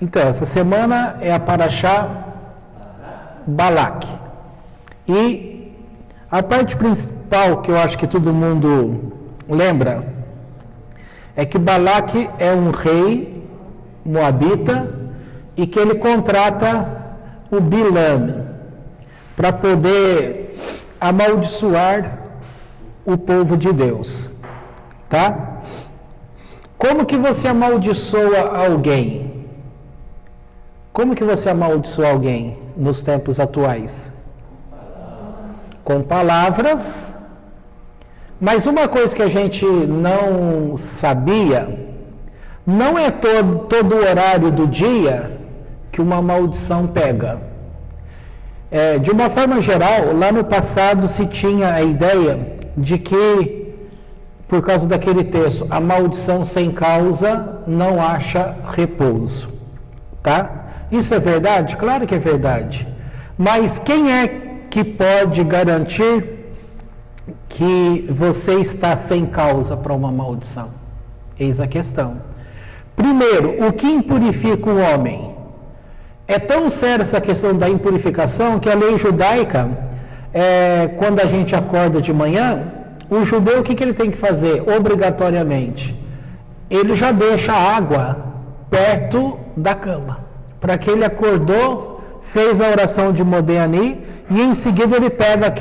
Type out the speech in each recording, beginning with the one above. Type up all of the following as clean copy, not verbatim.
Então, essa semana é a Parashá Balak. E a parte principal que eu acho que todo mundo lembra é que Balak é um rei moabita e que ele contrata o Bilam para poder amaldiçoar o povo de Deus, tá? Como que você amaldiçoa alguém? Como que você amaldiçoa alguém nos tempos atuais? Com palavras. Mas uma coisa que a gente não sabia, não é todo o horário do dia que uma maldição pega. De uma forma geral, lá no passado se tinha a ideia de que, por causa daquele texto, a maldição sem causa não acha repouso, tá? Isso é verdade? Claro que é verdade. Mas quem é que pode garantir que você está sem causa para uma maldição? Eis a questão. Primeiro, o que impurifica o homem? É tão séria essa questão da impurificação que a lei judaica, quando a gente acorda de manhã, o judeu o que ele tem que fazer? Obrigatoriamente, ele já deixa a água perto da cama. Para que ele acordou, fez a oração de Modéani e em seguida ele pega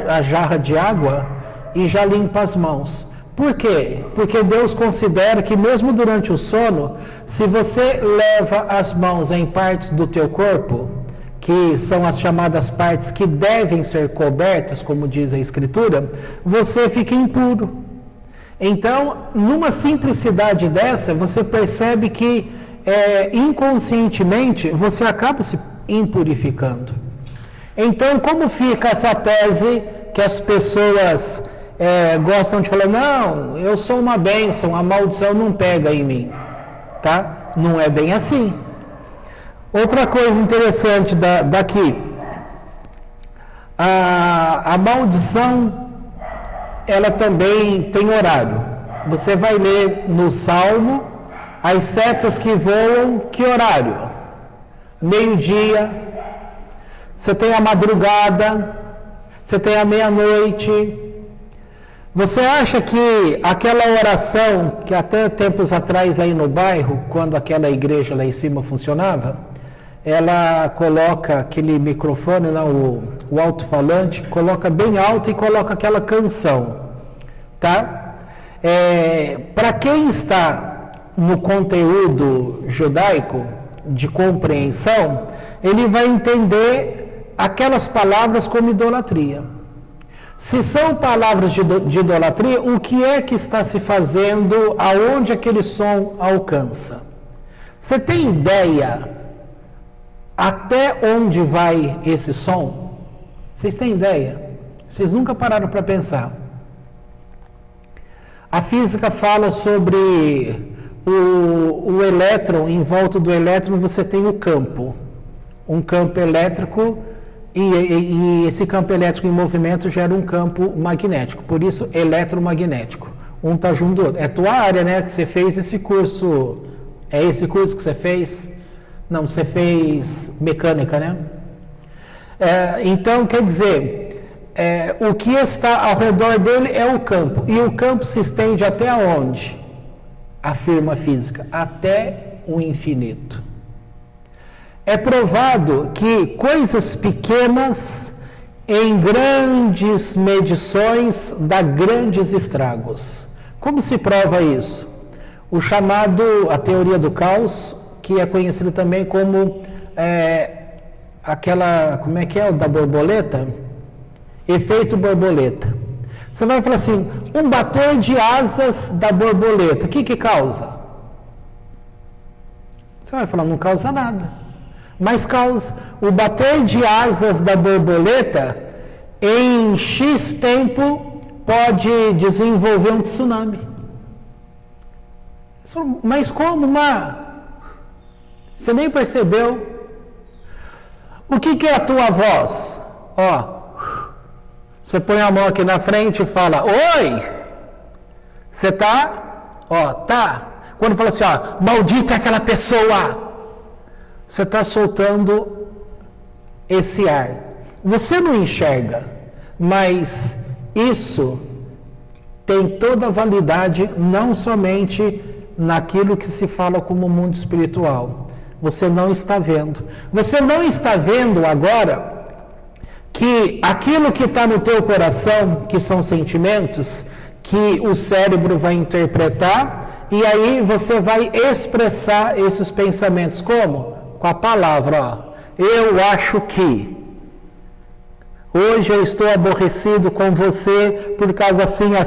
a jarra de água e já limpa as mãos. Por quê? Porque Deus considera que mesmo durante o sono, se você leva as mãos em partes do teu corpo, que são as chamadas partes que devem ser cobertas, como diz a Escritura, você fica impuro. Então, numa simplicidade dessa, você percebe que inconscientemente você acaba se impurificando. Então, como fica essa tese que as pessoas gostam de falar, não, eu sou uma bênção, a maldição não pega em mim, tá? Não é bem assim. Outra coisa interessante daqui, a maldição, ela também tem horário. Você vai ler no Salmo, as setas que voam, que horário? Meio-dia, você tem a madrugada, você tem a meia-noite. Você acha que aquela oração, que até tempos atrás aí no bairro, quando aquela igreja lá em cima funcionava, ela coloca aquele microfone, lá, o alto-falante, coloca bem alto e coloca aquela canção, tá? Para quem está no conteúdo judaico de compreensão, ele vai entender aquelas palavras como idolatria. Se são palavras de idolatria, o que é que está se fazendo, aonde aquele som alcança? Você tem ideia até onde vai esse som? Vocês têm ideia? Vocês nunca pararam para pensar. A física fala sobre o elétron, em volta do elétron você tem o campo, um campo elétrico, e esse campo elétrico em movimento gera um campo magnético, por isso eletromagnético. Um está junto do outro. É tua área, né, que você fez esse curso, é esse curso que você fez? Não, você fez mecânica, né? Então, quer dizer, o que está ao redor dele é o campo, e o campo se estende até onde? Afirma a física, até o infinito. É provado que coisas pequenas em grandes medições dá grandes estragos. Como se prova isso? A teoria do caos, que é conhecida também como como é que é o da borboleta? Efeito borboleta. Você vai falar assim, um bater de asas da borboleta, o que causa? Você vai falar, não causa nada. Mas causa. O bater de asas da borboleta, em X tempo, pode desenvolver um tsunami. Você fala, mas como, Mar? Você nem percebeu. O que é a tua voz? Você põe a mão aqui na frente e fala, oi, você tá? Tá. Quando fala assim, maldita é aquela pessoa, você está soltando esse ar. Você não enxerga, mas isso tem toda a validade, não somente naquilo que se fala como mundo espiritual. Você não está vendo. Você não está vendo agora que aquilo que está no teu coração, que são sentimentos, que o cérebro vai interpretar, e aí você vai expressar esses pensamentos. Como? Com a palavra, ó. Eu acho que. Hoje eu estou aborrecido com você por causa assim, ó.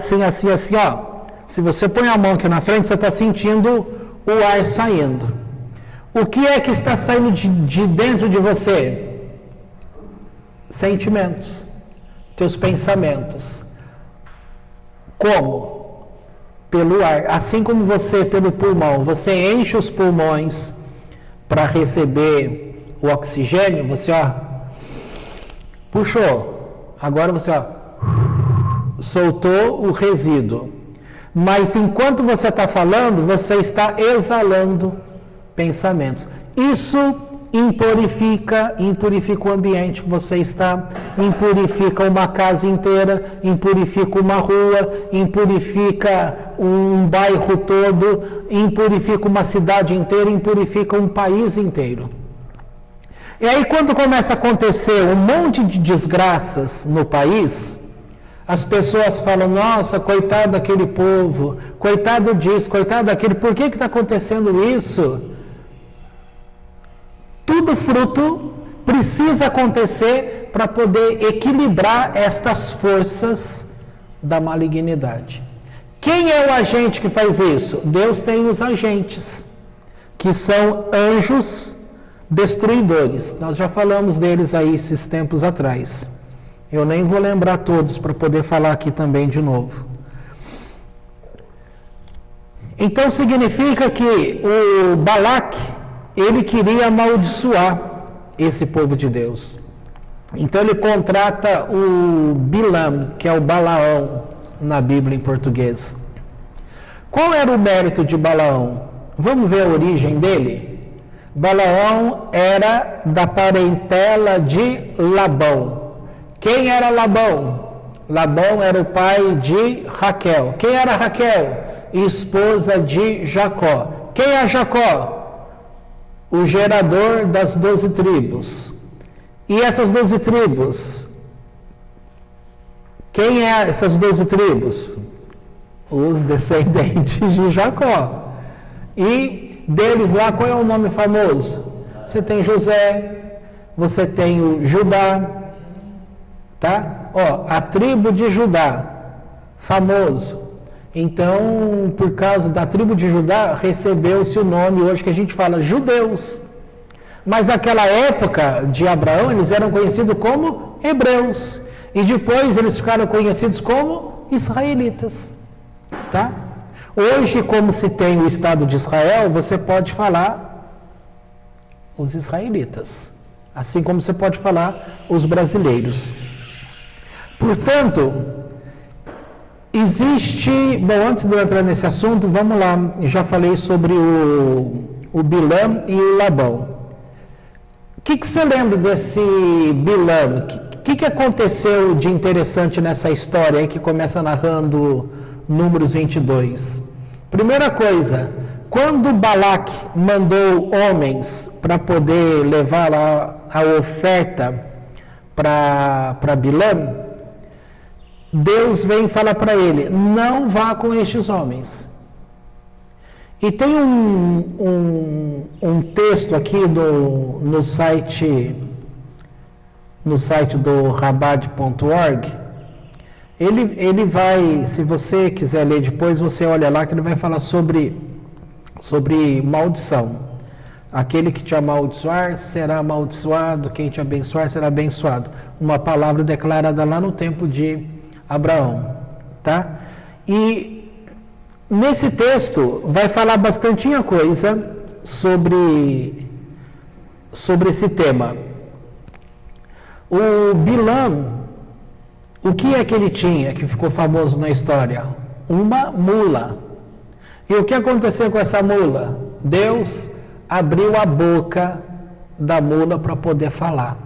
Se você põe a mão aqui na frente, você está sentindo o ar saindo. O que é que está saindo de dentro de você? Sentimentos, teus pensamentos. Como? Pelo ar. Assim como você, pelo pulmão, você enche os pulmões para receber o oxigênio, você, ó, puxou. Agora você, ó, soltou o resíduo. Mas enquanto você está falando, você está exalando pensamentos. Isso impurifica o ambiente que você está, impurifica uma casa inteira, impurifica uma rua, impurifica um bairro todo, impurifica uma cidade inteira, impurifica um país inteiro. E aí quando começa a acontecer um monte de desgraças no país, as pessoas falam, nossa, coitado daquele povo, coitado disso, coitado daquele, por que está acontecendo isso? Tudo fruto precisa acontecer para poder equilibrar estas forças da malignidade. Quem é o agente que faz isso? Deus tem os agentes, que são anjos destruidores. Nós já falamos deles aí esses tempos atrás. Eu nem vou lembrar todos para poder falar aqui também de novo. Então significa que o Balaque, ele queria amaldiçoar esse povo de Deus. Então ele contrata o Bilam, que é o Balaão na Bíblia em português. Qual era o mérito de Balaão? Vamos ver a origem dele? Balaão era da parentela de Labão. Quem era Labão? Labão era o pai de Raquel. Quem era Raquel? Esposa de Jacó. Quem é Jacó? O gerador das 12 tribos. E essas 12 tribos? Quem é essas 12 tribos? Os descendentes de Jacó. E deles lá, qual é o nome famoso? Você tem José, você tem o Judá, tá? Ó, a tribo de Judá, famoso. Então, por causa da tribo de Judá, recebeu-se o nome hoje que a gente fala judeus. Mas naquela época de Abraão, eles eram conhecidos como hebreus. E depois eles ficaram conhecidos como israelitas. Tá? Hoje, como se tem o Estado de Israel, você pode falar os israelitas. Assim como você pode falar os brasileiros. Portanto, existe... Bom, antes de eu entrar nesse assunto, vamos lá. Já falei sobre o Bilam e o Labão. O que você lembra desse Bilam? O que aconteceu de interessante nessa história aí que começa narrando Números 22? Primeira coisa, quando Balaque mandou homens para poder levar a oferta para Bilam, Deus vem falar para ele, não vá com estes homens. E tem um texto aqui no site do rabad.org. Ele vai, se você quiser ler depois, você olha lá que ele vai falar sobre maldição. Aquele que te amaldiçoar será amaldiçoado, quem te abençoar será abençoado. Uma palavra declarada lá no tempo de Abraão, tá? E nesse texto vai falar bastantinha coisa sobre esse tema. O Bilam, o que é que ele tinha que ficou famoso na história? Uma mula. E o que aconteceu com essa mula? Deus abriu a boca da mula para poder falar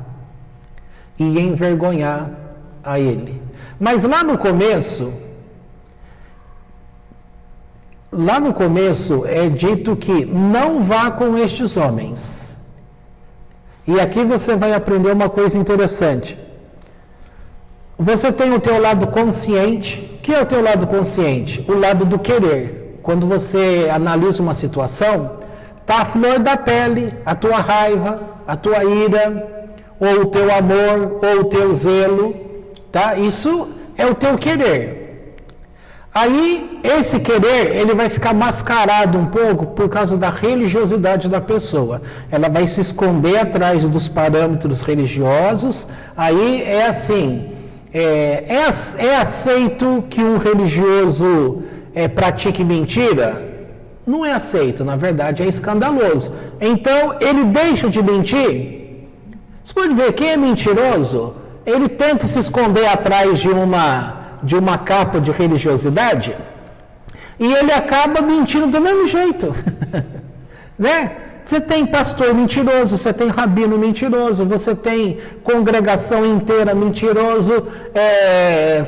e envergonhar a ele. Mas lá no começo é dito que não vá com estes homens. E aqui você vai aprender uma coisa interessante. Você tem o teu lado consciente. O que é o teu lado consciente? O lado do querer. Quando você analisa uma situação, está a flor da pele, a tua raiva, a tua ira, ou o teu amor, ou o teu zelo, tá? Isso é o teu querer. Aí, esse querer, ele vai ficar mascarado um pouco por causa da religiosidade da pessoa. Ela vai se esconder atrás dos parâmetros religiosos. Aí é assim, é aceito que um religioso pratique mentira? Não é aceito, na verdade é escandaloso. Então, ele deixa de mentir. Você pode ver, quem é mentiroso, ele tenta se esconder atrás de uma capa de religiosidade e ele acaba mentindo do mesmo jeito. Né? Você tem pastor mentiroso, você tem rabino mentiroso, você tem congregação inteira mentiroso,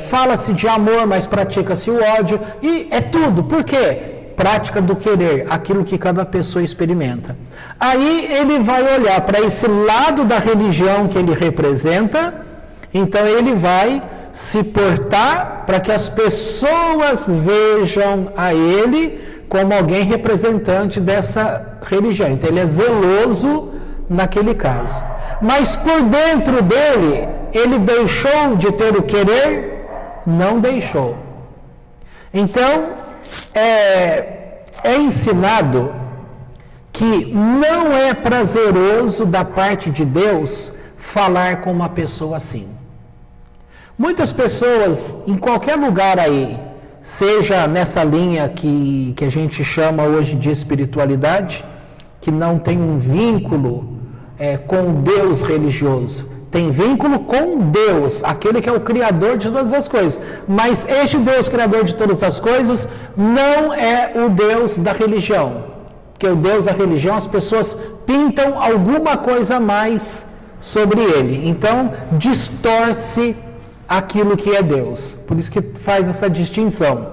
fala-se de amor, mas pratica-se o ódio, e é tudo. Por quê? Prática do querer, aquilo que cada pessoa experimenta. Aí ele vai olhar para esse lado da religião que ele representa, então ele vai se portar para que as pessoas vejam a ele como alguém representante dessa religião. Então ele é zeloso naquele caso. Mas por dentro dele, ele deixou de ter o querer? Não deixou. Então, é ensinado que não é prazeroso da parte de Deus falar com uma pessoa assim. Muitas pessoas, em qualquer lugar aí, seja nessa linha que a gente chama hoje de espiritualidade, que não tem um vínculo com Deus religioso, tem vínculo com Deus, aquele que é o Criador de todas as coisas. Mas este Deus Criador de todas as coisas não é o Deus da religião. Porque o Deus da religião, as pessoas pintam alguma coisa a mais sobre ele. Então, distorce aquilo que é Deus. Por isso que faz essa distinção.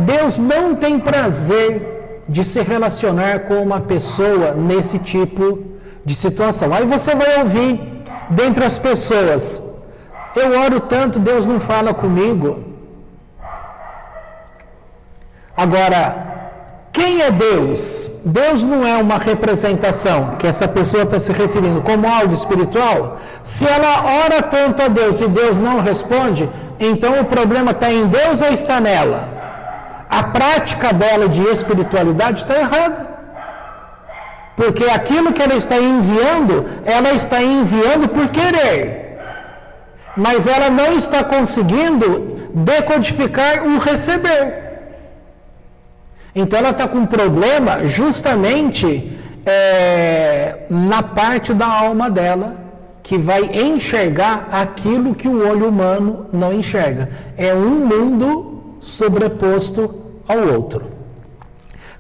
Deus não tem prazer de se relacionar com uma pessoa nesse tipo de situação. Aí você vai ouvir dentre as pessoas: eu oro tanto, Deus não fala comigo. Agora, quem é Deus? Deus não é uma representação que essa pessoa está se referindo como algo espiritual. Se ela ora tanto a Deus e Deus não responde, então o problema está em Deus ou está nela? A prática dela de espiritualidade está errada. Porque aquilo que ela está enviando por querer. Mas ela não está conseguindo decodificar o receber. Então ela está com um problema justamente na parte da alma dela, que vai enxergar aquilo que o olho humano não enxerga. É um mundo sobreposto ao outro.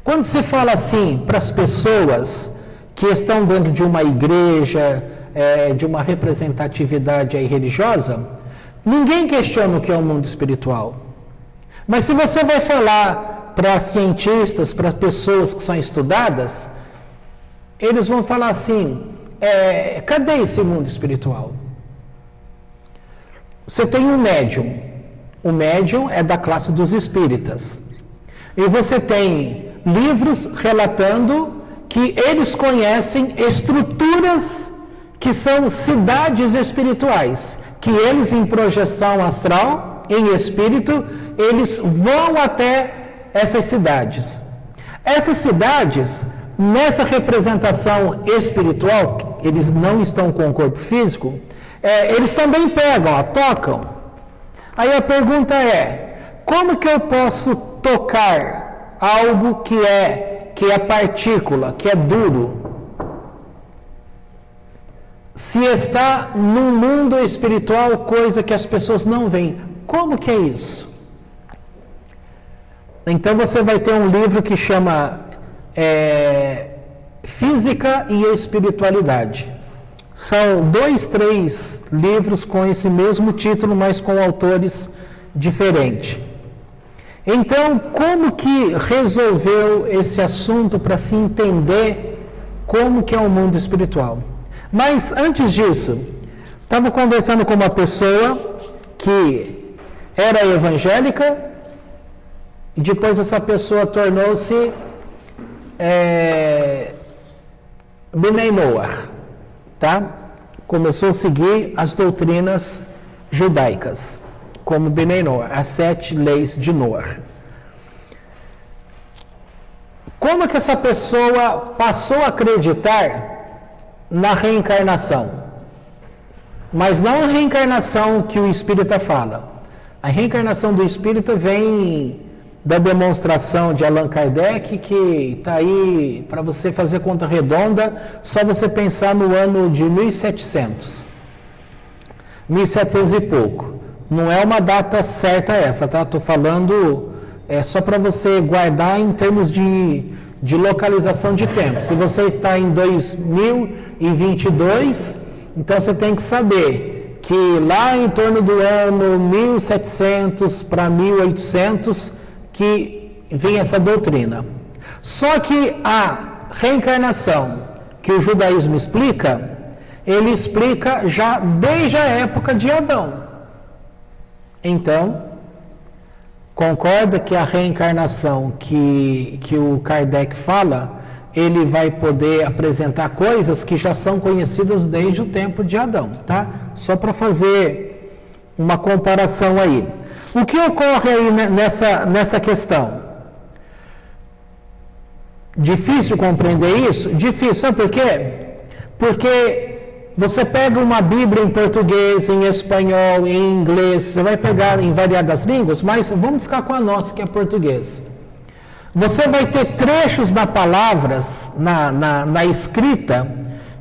Quando se fala assim para as pessoas que estão dentro de uma igreja, de uma representatividade aí religiosa, ninguém questiona o que é o mundo espiritual. Mas se você vai falar para cientistas, para pessoas que são estudadas, eles vão falar assim: cadê esse mundo espiritual? Você tem um médium. O médium é da classe dos espíritas. E você tem livros relatando que eles conhecem estruturas que são cidades espirituais, que eles em projeção astral, em espírito, eles vão até essas cidades. Essas cidades, nessa representação espiritual, eles não estão com o corpo físico, eles também pegam, tocam. Aí a pergunta é: como que eu posso tocar algo que é partícula, que é duro, se está no mundo espiritual, coisa que as pessoas não veem? Como que é isso? Então você vai ter um livro que chama Física e Espiritualidade. São 2, 3 livros com esse mesmo título, mas com autores diferentes. Então, como que resolveu esse assunto para se entender como que é o mundo espiritual? Mas antes disso, estava conversando com uma pessoa que era evangélica e depois essa pessoa tornou-se Bnei Noach, tá? Começou a seguir as doutrinas judaicas, como Bnei Noach, as 7 leis de Noach. Como que essa pessoa passou a acreditar na reencarnação? Mas não a reencarnação que o Espírita fala. A reencarnação do Espírita vem da demonstração de Allan Kardec, que está aí para você fazer conta redonda, só você pensar no ano de 1700 e pouco. Não é uma data certa essa, tá? Estou falando, só para você guardar em termos de localização de tempo. Se você está em 2022, então você tem que saber que lá em torno do ano 1700 para 1800, que vem essa doutrina. Só que a reencarnação que o judaísmo explica, ele explica já desde a época de Adão. Então, concorda que a reencarnação que o Kardec fala, ele vai poder apresentar coisas que já são conhecidas desde o tempo de Adão, tá? Só para fazer uma comparação aí. O que ocorre aí nessa questão? Difícil compreender isso? Difícil, sabe por quê? Porque você pega uma Bíblia em português, em espanhol, em inglês, você vai pegar em variadas línguas, mas vamos ficar com a nossa, que é português. Você vai ter trechos na palavras, na escrita,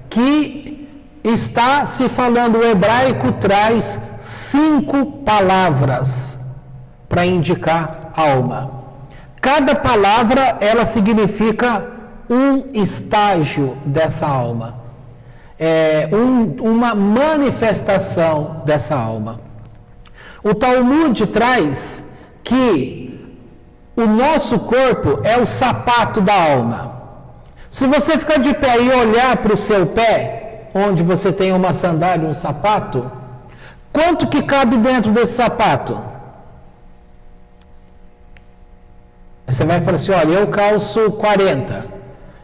que está se falando, o hebraico traz 5 palavras para indicar alma. Cada palavra, ela significa um estágio dessa alma. Uma manifestação dessa alma. O Talmud traz que o nosso corpo é o sapato da alma. Se você ficar de pé e olhar para o seu pé, onde você tem uma sandália, um sapato, quanto que cabe dentro desse sapato? Você vai falar assim, olha, eu calço 40,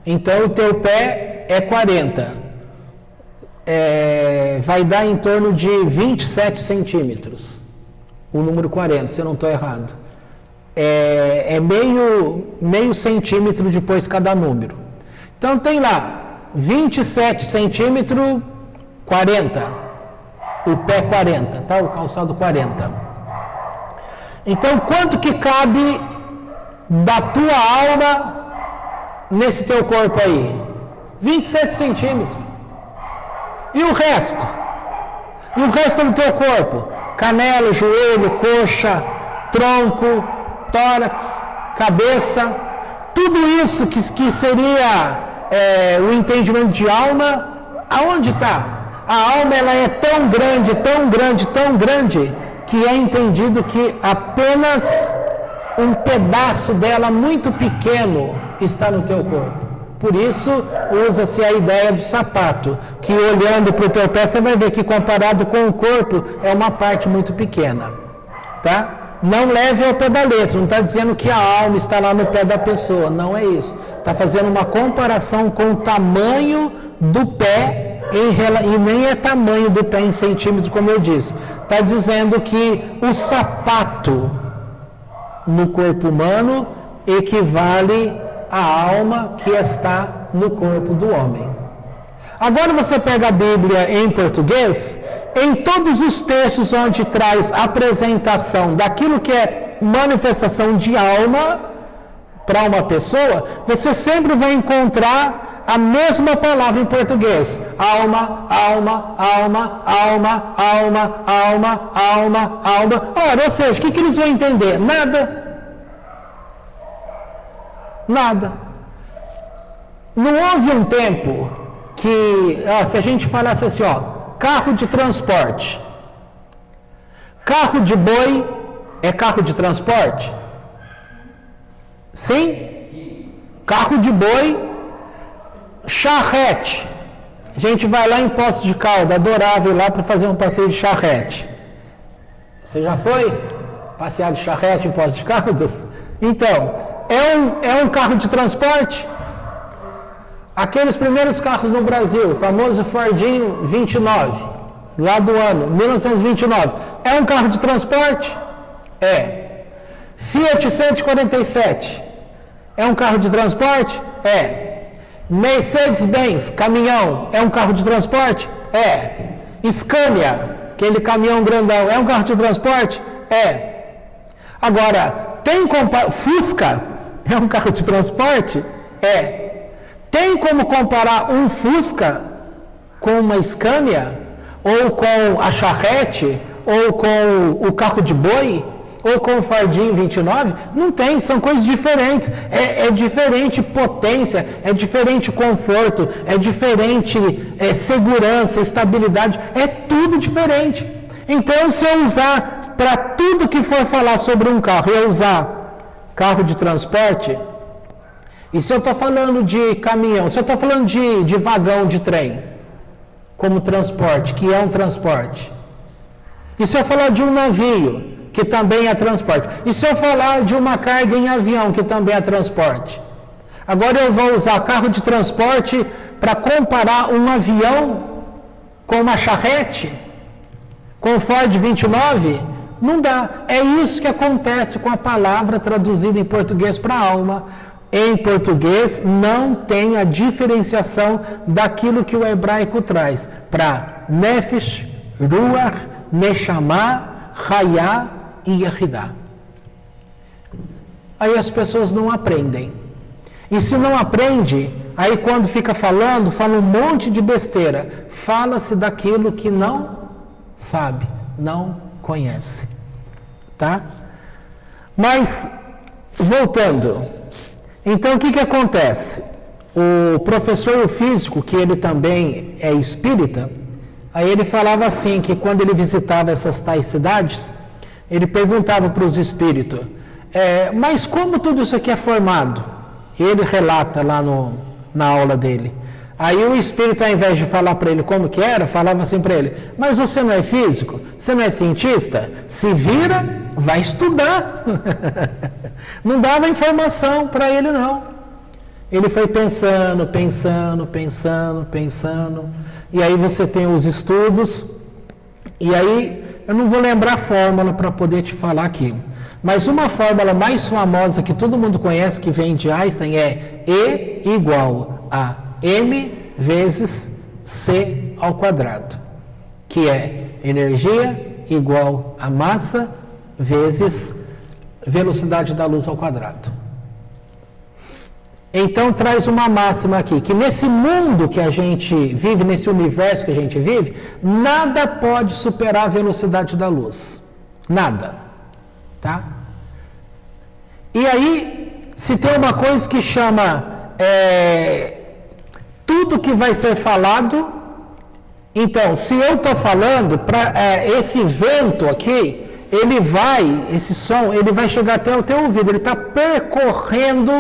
então o teu pé é 40. Vai dar em torno de 27 centímetros, o número 40, se eu não estou errado. Meio centímetro depois cada número. Então tem lá, 27 centímetros, 40. O pé 40, tá? O calçado 40. Então, quanto que cabe da tua alma nesse teu corpo aí? 27 centímetros. E o resto? E o resto do teu corpo? Canela, joelho, coxa, tronco, tórax, cabeça. Tudo isso que seria o entendimento de alma, aonde está? A alma, ela é tão grande, tão grande, tão grande, que é entendido que apenas um pedaço dela muito pequeno está no teu corpo. Por isso, usa-se a ideia do sapato, que olhando para o teu pé, você vai ver que comparado com o corpo, é uma parte muito pequena. Tá? Não leve ao pé da letra, não está dizendo que a alma está lá no pé da pessoa, não é isso. Está fazendo uma comparação com o tamanho do pé, e nem é tamanho do pé em centímetros, como eu disse. Está dizendo que o sapato no corpo humano equivale à alma que está no corpo do homem. Agora você pega a Bíblia em português, em todos os textos onde traz apresentação daquilo que é manifestação de alma para uma pessoa, você sempre vai encontrar a mesma palavra em português. Alma, alma, alma, alma, alma, alma, alma, alma. Ora, ou seja, o que eles vão entender? Nada. Nada. Não houve um tempo que, se a gente falasse assim, carro de transporte. Carro de boi é carro de transporte? Sim? Carro de boi, charrete. A gente vai lá em Poços de Caldas, adorava ir lá para fazer um passeio de charrete. Você já foi passear de charrete em Poços de Caldas? Então, é um carro de transporte? Aqueles primeiros carros no Brasil, o famoso Fordinho 29, lá do ano 1929, é um carro de transporte? É. Fiat 147, é um carro de transporte? É. Mercedes-Benz, caminhão, é um carro de transporte? É. Scania, aquele caminhão grandão, é um carro de transporte? É. Agora, Fusca é um carro de transporte? É. Tem como comparar um Fusca com uma Scania? Ou com a charrete? Ou com o carro de boi? Ou com o Fordinho 29? Não tem, são coisas diferentes. É diferente potência, é diferente conforto, é diferente segurança, estabilidade, é tudo diferente. Então, se eu usar para tudo que for falar sobre um carro, eu usar carro de transporte, e se eu estou falando de caminhão, se eu estou falando de vagão de trem, como transporte, que é um transporte, e se eu falar de um navio, que também é transporte, e se eu falar de uma carga em avião, que também é transporte, agora eu vou usar carro de transporte para comparar um avião com uma charrete, com o Ford 29? Não dá. É isso que acontece com a palavra traduzida em português para alma. Em português não tem a diferenciação daquilo que o hebraico traz para nefesh, ruach, neshama, hayá e yehidá. Aí as pessoas não aprendem. E se não aprende, aí quando fica falando, fala um monte de besteira. Fala-se daquilo que não sabe, não conhece. Tá? Mas, voltando. Então, o que acontece? O professor físico, que ele também é espírita, aí ele falava assim, que quando ele visitava essas tais cidades, ele perguntava para os espíritos, mas como tudo isso aqui é formado? Ele relata lá na aula dele. Aí o espírito, ao invés de falar para ele como que era, falava assim para ele, mas você não é físico? Você não é cientista? Se vira, vai estudar. Não dava informação para ele, não. Ele foi pensando, e aí você tem os estudos, e aí eu não vou lembrar a fórmula para poder te falar aqui, mas uma fórmula mais famosa que todo mundo conhece, que vem de Einstein, é E igual a M vezes C ao quadrado, que é energia igual a massa vezes velocidade da luz ao quadrado. Então traz uma máxima aqui, que nesse mundo que a gente vive, nesse universo que a gente vive, nada pode superar a velocidade da luz. Nada. Tá? E aí, se tem uma coisa que chama tudo que vai ser falado, então, se eu estou falando, esse vento aqui, esse som, ele vai chegar até o teu ouvido, ele está percorrendo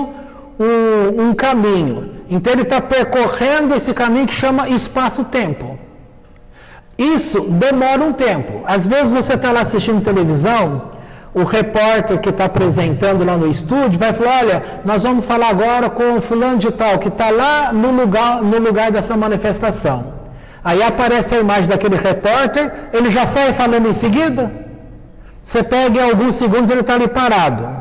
um caminho. Então ele está percorrendo esse caminho que chama espaço-tempo. Isso demora um tempo. Às vezes você está lá assistindo televisão, o repórter que está apresentando lá no estúdio vai falar, olha, nós vamos falar agora com o fulano de tal, que está lá no lugar dessa manifestação. Aí aparece a imagem daquele repórter, ele já sai falando em seguida. Você pega em alguns segundos, ele está ali parado.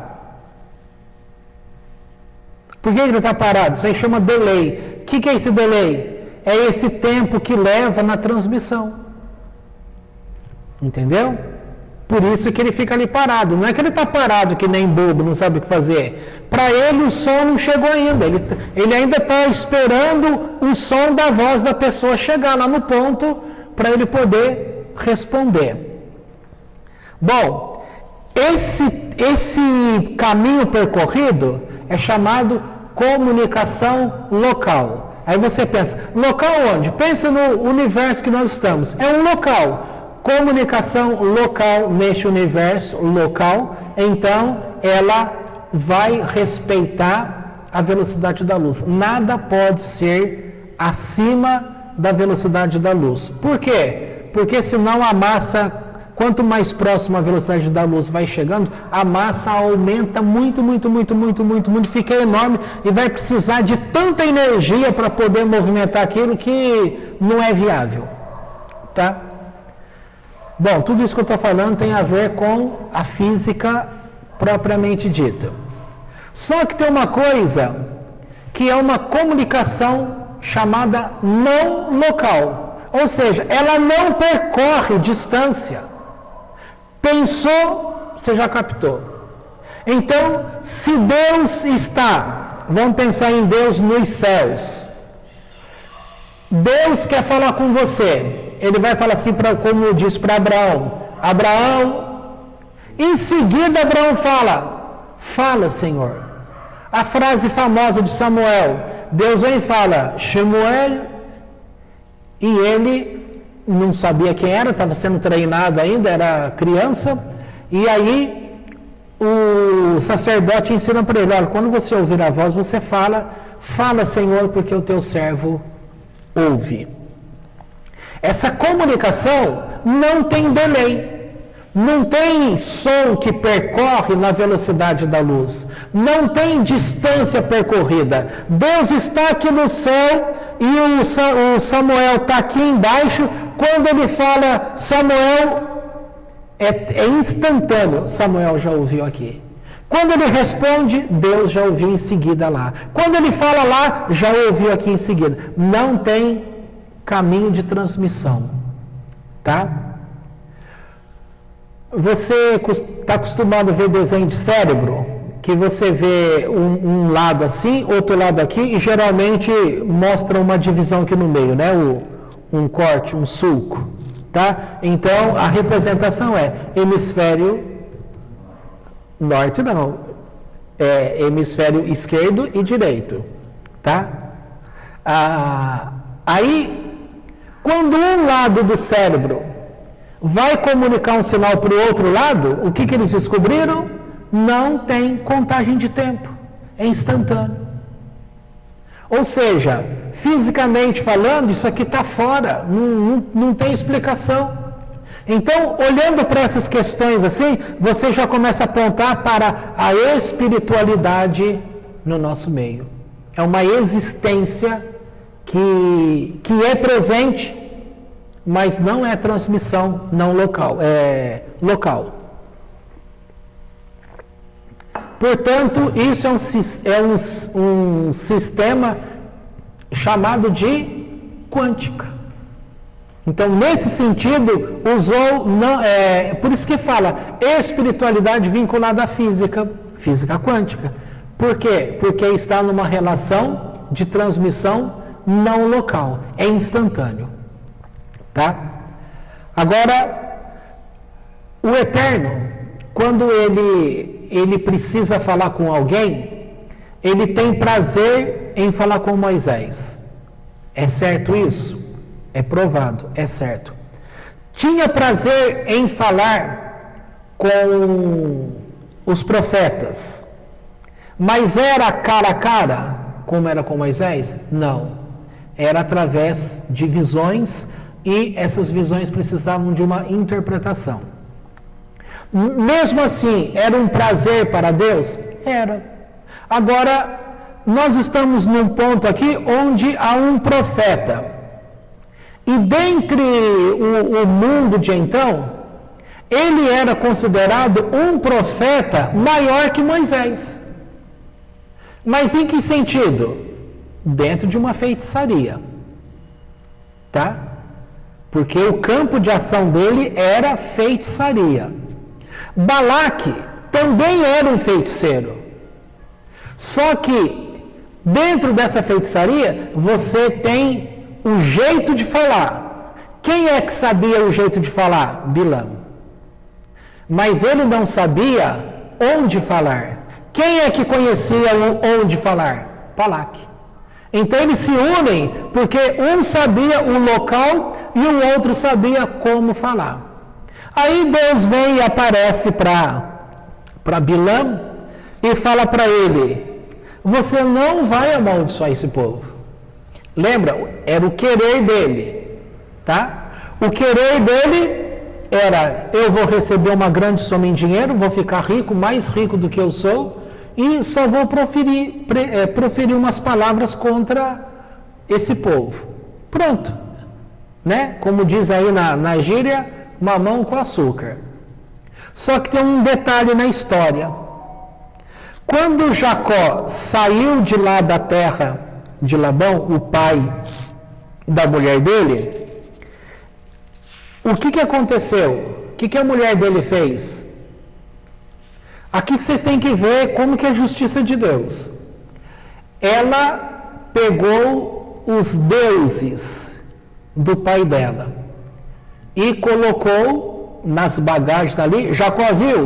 Por que ele está parado? Isso aí chama delay. O que é esse delay? É esse tempo que leva na transmissão. Entendeu? Por isso que ele fica ali parado. Não é que ele está parado que nem bobo, não sabe o que fazer. Para ele o som não chegou ainda. Ele ainda está esperando o som da voz da pessoa chegar lá no ponto para ele poder responder. Bom, esse caminho percorrido é chamado comunicação local. Aí você pensa, local onde? Pensa no universo que nós estamos. É um local. Comunicação local neste universo local, então ela vai respeitar a velocidade da luz. Nada pode ser acima da velocidade da luz. Por quê? Porque senão a massa, quanto mais próximo a velocidade da luz vai chegando, a massa aumenta muito, fica enorme e vai precisar de tanta energia para poder movimentar aquilo que não é viável. Tá? Bom, tudo isso que eu estou falando tem a ver com a física propriamente dita. Só que tem uma coisa que é uma comunicação chamada não local. Ou seja, ela não percorre distância. Pensou, você já captou. Então, se Deus está, vamos pensar em Deus nos céus. Deus quer falar com você. Ele vai falar assim, como disse para Abraão. Abraão, em seguida Abraão fala, Senhor. A frase famosa de Samuel. Deus vem e fala, Shemuel, e ele não sabia quem era, estava sendo treinado ainda, era criança, e aí o sacerdote ensina para ele, olha, quando você ouvir a voz, você fala, Senhor, porque o teu servo ouve. Essa comunicação não tem delay, não tem som que percorre na velocidade da luz, não tem distância percorrida. Deus está aqui no céu e o Samuel está aqui embaixo. Quando ele fala Samuel, é instantâneo. Samuel já ouviu aqui. Quando ele responde, Deus já ouviu em seguida lá. Quando ele fala lá, já ouviu aqui em seguida. Não tem caminho de transmissão, tá? Você está acostumado a ver desenho de cérebro? Que você vê um lado assim, outro lado aqui, e geralmente mostra uma divisão aqui no meio, né? Um corte, um sulco, tá? Então, a representação é hemisfério norte, não. É hemisfério esquerdo e direito, tá? Aí, quando um lado do cérebro vai comunicar um sinal para o outro lado, o que eles descobriram? Não tem contagem de tempo, é instantâneo. Ou seja, fisicamente falando, isso aqui está fora, não tem explicação. Então, olhando para essas questões assim, você já começa a apontar para a espiritualidade no nosso meio. É uma existência que é presente, mas não é transmissão não local, é local. Portanto, isso é um sistema chamado de quântica. Então, nesse sentido, por isso que fala espiritualidade vinculada à física quântica. Por quê? Porque está numa relação de transmissão não local, é instantâneo. Tá? Agora, o Eterno, quando ele precisa falar com alguém, ele tem prazer em falar com Moisés. É certo isso? É provado, é certo. Tinha prazer em falar com os profetas, mas era cara a cara, como era com Moisés? Não. Era através de visões, e essas visões precisavam de uma interpretação. Mesmo assim, era um prazer para Deus? Era. Agora, nós estamos num ponto aqui onde há um profeta. E dentre o mundo de então, ele era considerado um profeta maior que Moisés. Mas em que sentido? Dentro de uma feitiçaria. Tá? Porque o campo de ação dele era feitiçaria. Balaque também era um feiticeiro. Só que dentro dessa feitiçaria você tem o jeito de falar. Quem é que sabia o jeito de falar? Bilam. Mas ele não sabia onde falar. Quem é que conhecia onde falar? Balaque. Então eles se unem porque um sabia o local e o outro sabia como falar. Aí Deus vem e aparece para Bilam e fala para ele: você não vai amaldiçoar esse povo. Lembra? Era o querer dele, tá? O querer dele era: eu vou receber uma grande soma em dinheiro, vou ficar rico, mais rico do que eu sou, e só vou proferir umas palavras contra esse povo. Pronto. Né? Como diz aí na gíria, mamão com açúcar. Só que tem um detalhe na história. Quando Jacó saiu de lá da terra de Labão, o pai da mulher dele, o que aconteceu? O que a mulher dele fez? Aqui que vocês têm que ver como que é a justiça de Deus. Ela pegou os deuses do pai dela e colocou nas bagagens ali. Jacó viu?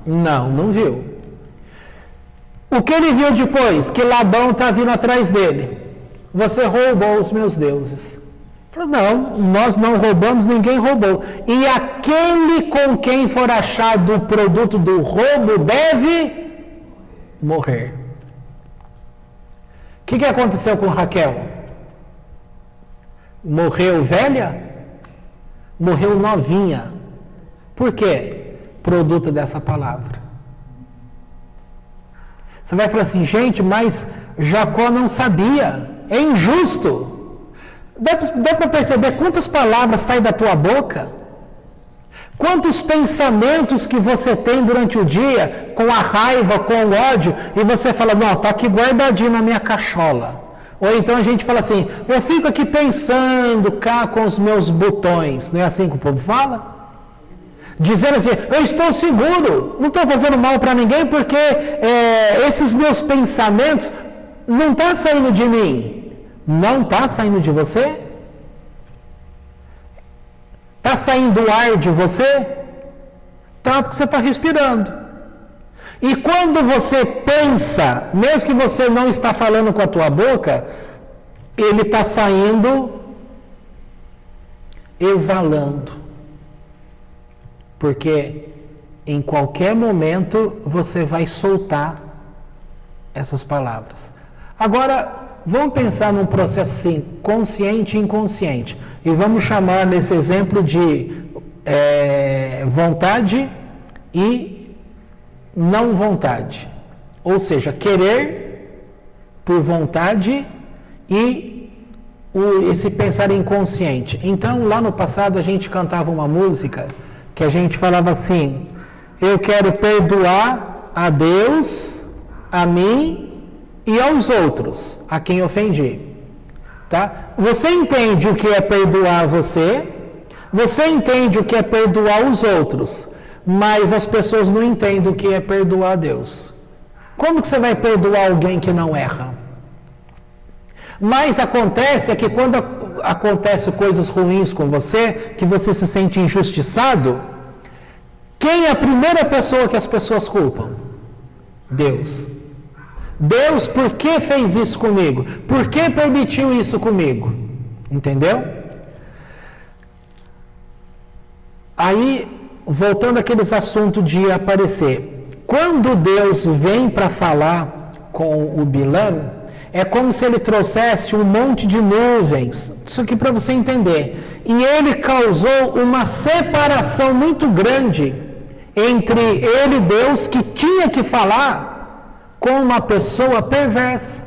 Não viu. O que ele viu depois? Que Labão está vindo atrás dele. Você roubou os meus deuses. Não, nós não roubamos, ninguém roubou. E aquele com quem for achado o produto do roubo deve morrer. O que aconteceu com Raquel? Morreu velha? Morreu novinha. Por quê? Produto dessa palavra. Você vai falar assim: gente, mas Jacó não sabia. É injusto. Dá para perceber quantas palavras saem da tua boca? Quantos pensamentos que você tem durante o dia, com a raiva, com o ódio, e você fala: não, está aqui guardadinho na minha cachola. Ou então a gente fala assim: eu fico aqui pensando cá com os meus botões. Não é assim que o povo fala? Dizendo assim: eu estou seguro, não estou fazendo mal para ninguém, porque esses meus pensamentos não estão saindo de mim. Não está saindo de você? Está saindo o ar de você? Tá, porque você está respirando. E quando você pensa, mesmo que você não está falando com a tua boca, ele está saindo, exalando. Porque em qualquer momento você vai soltar essas palavras. Agora, vamos pensar num processo assim, consciente e inconsciente. E vamos chamar nesse exemplo de vontade e não vontade. Ou seja, querer por vontade e esse pensar inconsciente. Então, lá no passado, a gente cantava uma música que a gente falava assim: eu quero perdoar a Deus, a mim e aos outros, a quem ofendi. Tá? Você entende o que é perdoar você, você entende o que é perdoar os outros, mas as pessoas não entendem o que é perdoar a Deus. Como que você vai perdoar alguém que não erra? Mas acontece que quando acontecem coisas ruins com você, que você se sente injustiçado, quem é a primeira pessoa que as pessoas culpam? Deus. Deus, por que fez isso comigo? Por que permitiu isso comigo? Entendeu? Aí, voltando àqueles assuntos de aparecer. Quando Deus vem para falar com o Bilam, é como se ele trouxesse um monte de nuvens. Isso aqui para você entender. E ele causou uma separação muito grande entre ele e Deus, que tinha que falar com uma pessoa perversa.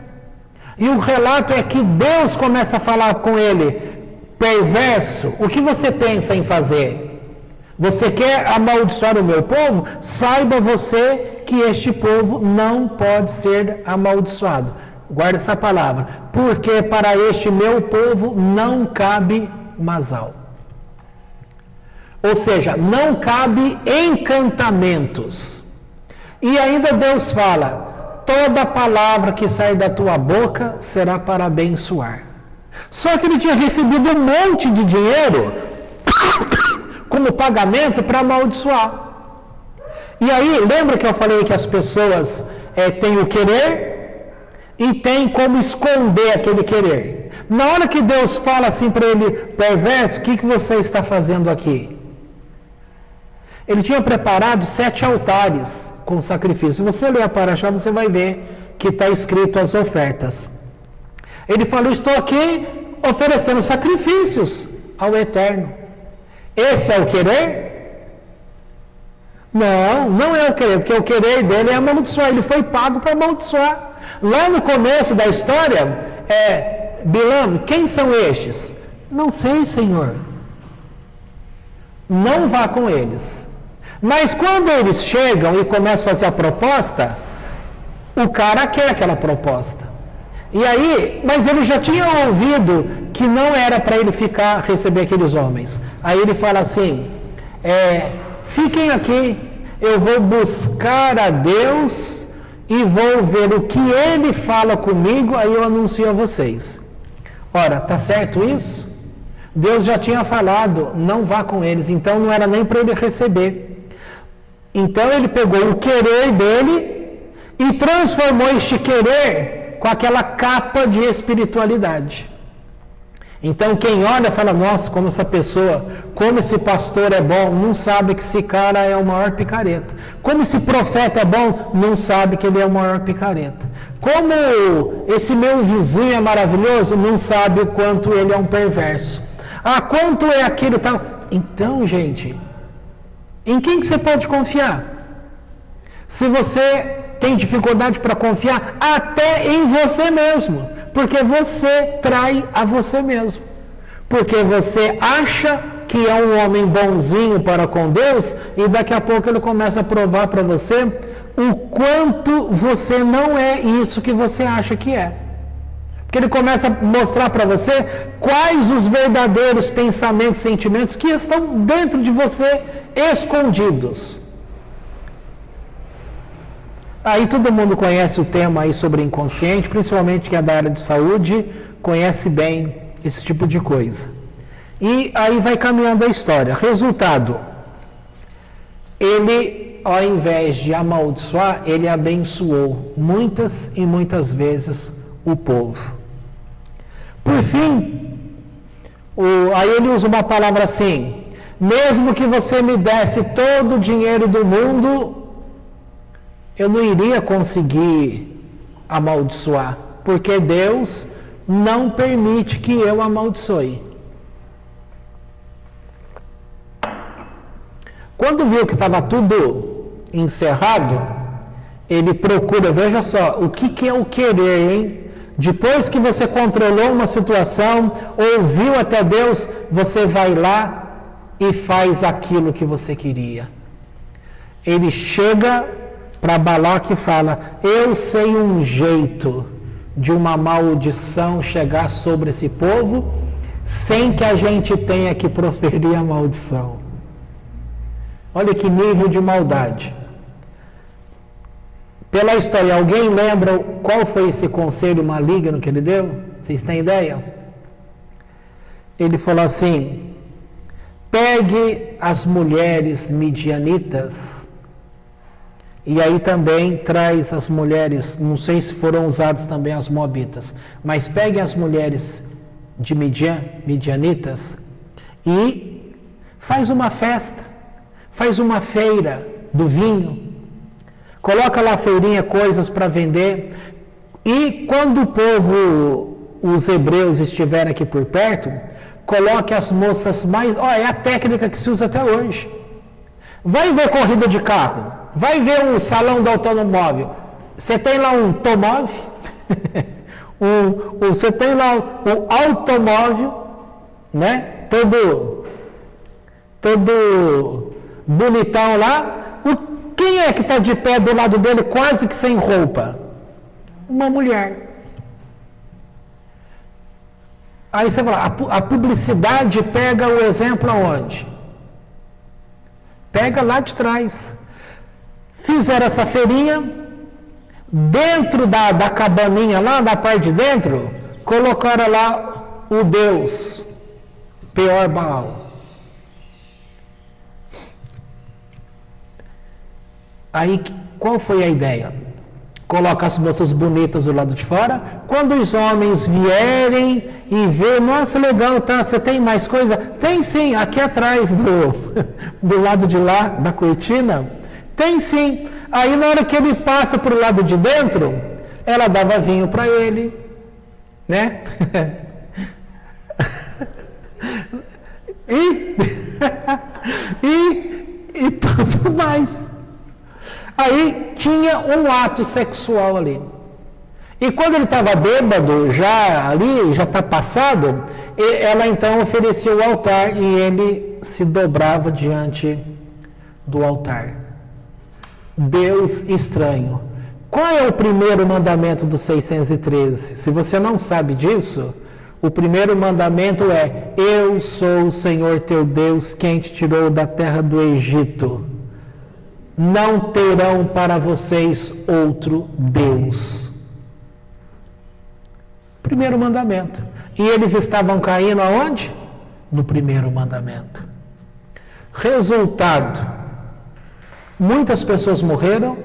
E o relato é que Deus começa a falar com ele: perverso, o que você pensa em fazer? Você quer amaldiçoar o meu povo? Saiba você que este povo não pode ser amaldiçoado. Guarda essa palavra. Porque para este meu povo não cabe mazal. Ou seja, não cabe encantamentos. E ainda Deus fala: toda palavra que sair da tua boca será para abençoar. Só que ele tinha recebido um monte de dinheiro como pagamento para amaldiçoar. E aí, lembra que eu falei que as pessoas têm o querer e tem como esconder aquele querer. Na hora que Deus fala assim para ele, perverso, o que você está fazendo aqui? Ele tinha preparado 7 altares com sacrifício. Se você ler a Paraxá, você vai ver que está escrito as ofertas. Ele falou, estou aqui oferecendo sacrifícios ao Eterno. Esse é o querer? Não, não é o querer, porque o querer dele é amaldiçoar. Ele foi pago para amaldiçoar. Lá no começo da história, Bilam, quem são estes? Não sei, Senhor. Não vá com eles. Mas quando eles chegam e começam a fazer a proposta, o cara quer aquela proposta. E aí, mas ele já tinha ouvido que não era para ele receber aqueles homens. Aí ele fala assim, fiquem aqui, eu vou buscar a Deus e vou ver o que ele fala comigo, aí eu anuncio a vocês. Ora, tá certo isso? Deus já tinha falado, não vá com eles, então não era nem para ele receber. Então ele pegou o querer dele e transformou este querer com aquela capa de espiritualidade. Então quem olha fala, nossa, como essa pessoa, como esse pastor é bom, não sabe que esse cara é o maior picareta. Como esse profeta é bom, não sabe que ele é o maior picareta. Como esse meu vizinho é maravilhoso, não sabe o quanto ele é um perverso. Ah, quanto é aquilo tal. Então, gente, em quem que você pode confiar? Se você tem dificuldade para confiar, até em você mesmo. Porque você trai a você mesmo. Porque você acha que é um homem bonzinho para com Deus e daqui a pouco ele começa a provar para você o quanto você não é isso que você acha que é. Porque ele começa a mostrar para você quais os verdadeiros pensamentos e sentimentos que estão dentro de você, escondidos. Aí todo mundo conhece o tema aí sobre inconsciente, principalmente quem é da área de saúde, conhece bem esse tipo de coisa. E aí vai caminhando a história. Resultado, ele, ao invés de amaldiçoar, ele abençoou muitas e muitas vezes o povo. Por fim, aí ele usa uma palavra assim, mesmo que você me desse todo o dinheiro do mundo, eu não iria conseguir amaldiçoar, porque Deus não permite que eu amaldiçoe. Quando viu que estava tudo encerrado, ele procura, veja só, o que é o querer, hein? Depois que você controlou uma situação, ouviu até Deus, você vai lá e faz aquilo que você queria. Ele chega para Balaque e fala, eu sei um jeito de uma maldição chegar sobre esse povo, sem que a gente tenha que proferir a maldição. Olha que nível de maldade. Pela história, alguém lembra qual foi esse conselho maligno que ele deu? Vocês têm ideia? Ele falou assim, pegue as mulheres midianitas, e aí também traz as mulheres, não sei se foram usadas também as moabitas, mas pegue as mulheres de midianitas e faz uma festa, faz uma feira do vinho, coloca lá a feirinha, coisas para vender, e quando o povo, os hebreus estiverem aqui por perto, coloque as moças mais, é a técnica que se usa até hoje. Vai ver corrida de carro, vai ver um salão do automóvel, você tem lá um tomóvel, você tem lá o automóvel, né? Todo bonitão lá. Quem é que está de pé do lado dele quase que sem roupa? Uma mulher. Aí você fala, a publicidade pega o exemplo aonde? Pega lá de trás. Fizeram essa feirinha, dentro da cabaninha lá, da parte de dentro, colocaram lá o Deus, Peor Baal. Aí, qual foi a ideia? coloca as moças bonitas do lado de fora. Quando os homens vierem e ver, nossa, legal, tá, você tem mais coisa? Tem sim, aqui atrás do lado de lá, da cortina, tem sim. Aí na hora que ele passa para o lado de dentro, ela dava vinho para ele, né? e tudo mais. Aí tinha um ato sexual ali. E quando ele estava bêbado, já ali, já está passado, ela então oferecia o altar e ele se dobrava diante do altar. Deus estranho. Qual é o primeiro mandamento do 613? Se você não sabe disso, o primeiro mandamento é: eu sou o Senhor teu Deus, quem te tirou da terra do Egito. Não terão para vocês outro Deus. Primeiro mandamento. E eles estavam caindo aonde? No primeiro mandamento. Resultado: muitas pessoas morreram.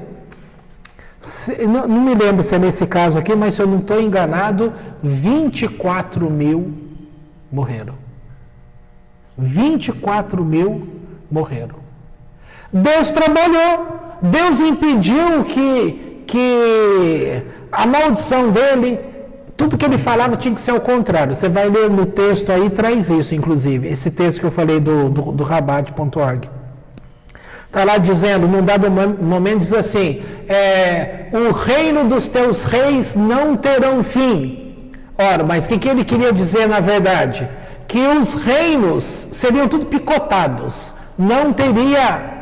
Não me lembro se é nesse caso aqui, mas se eu não estou enganado, 24 mil morreram. 24 mil morreram. Deus trabalhou, Deus impediu que a maldição dele, tudo que ele falava tinha que ser ao contrário. Você vai ler no texto aí, traz isso, inclusive, esse texto que eu falei do Rabat.org. Está lá dizendo, num dado momento, diz assim: o reino dos teus reis não terão fim. Ora, mas o que ele queria dizer na verdade? Que os reinos seriam tudo picotados, não teria,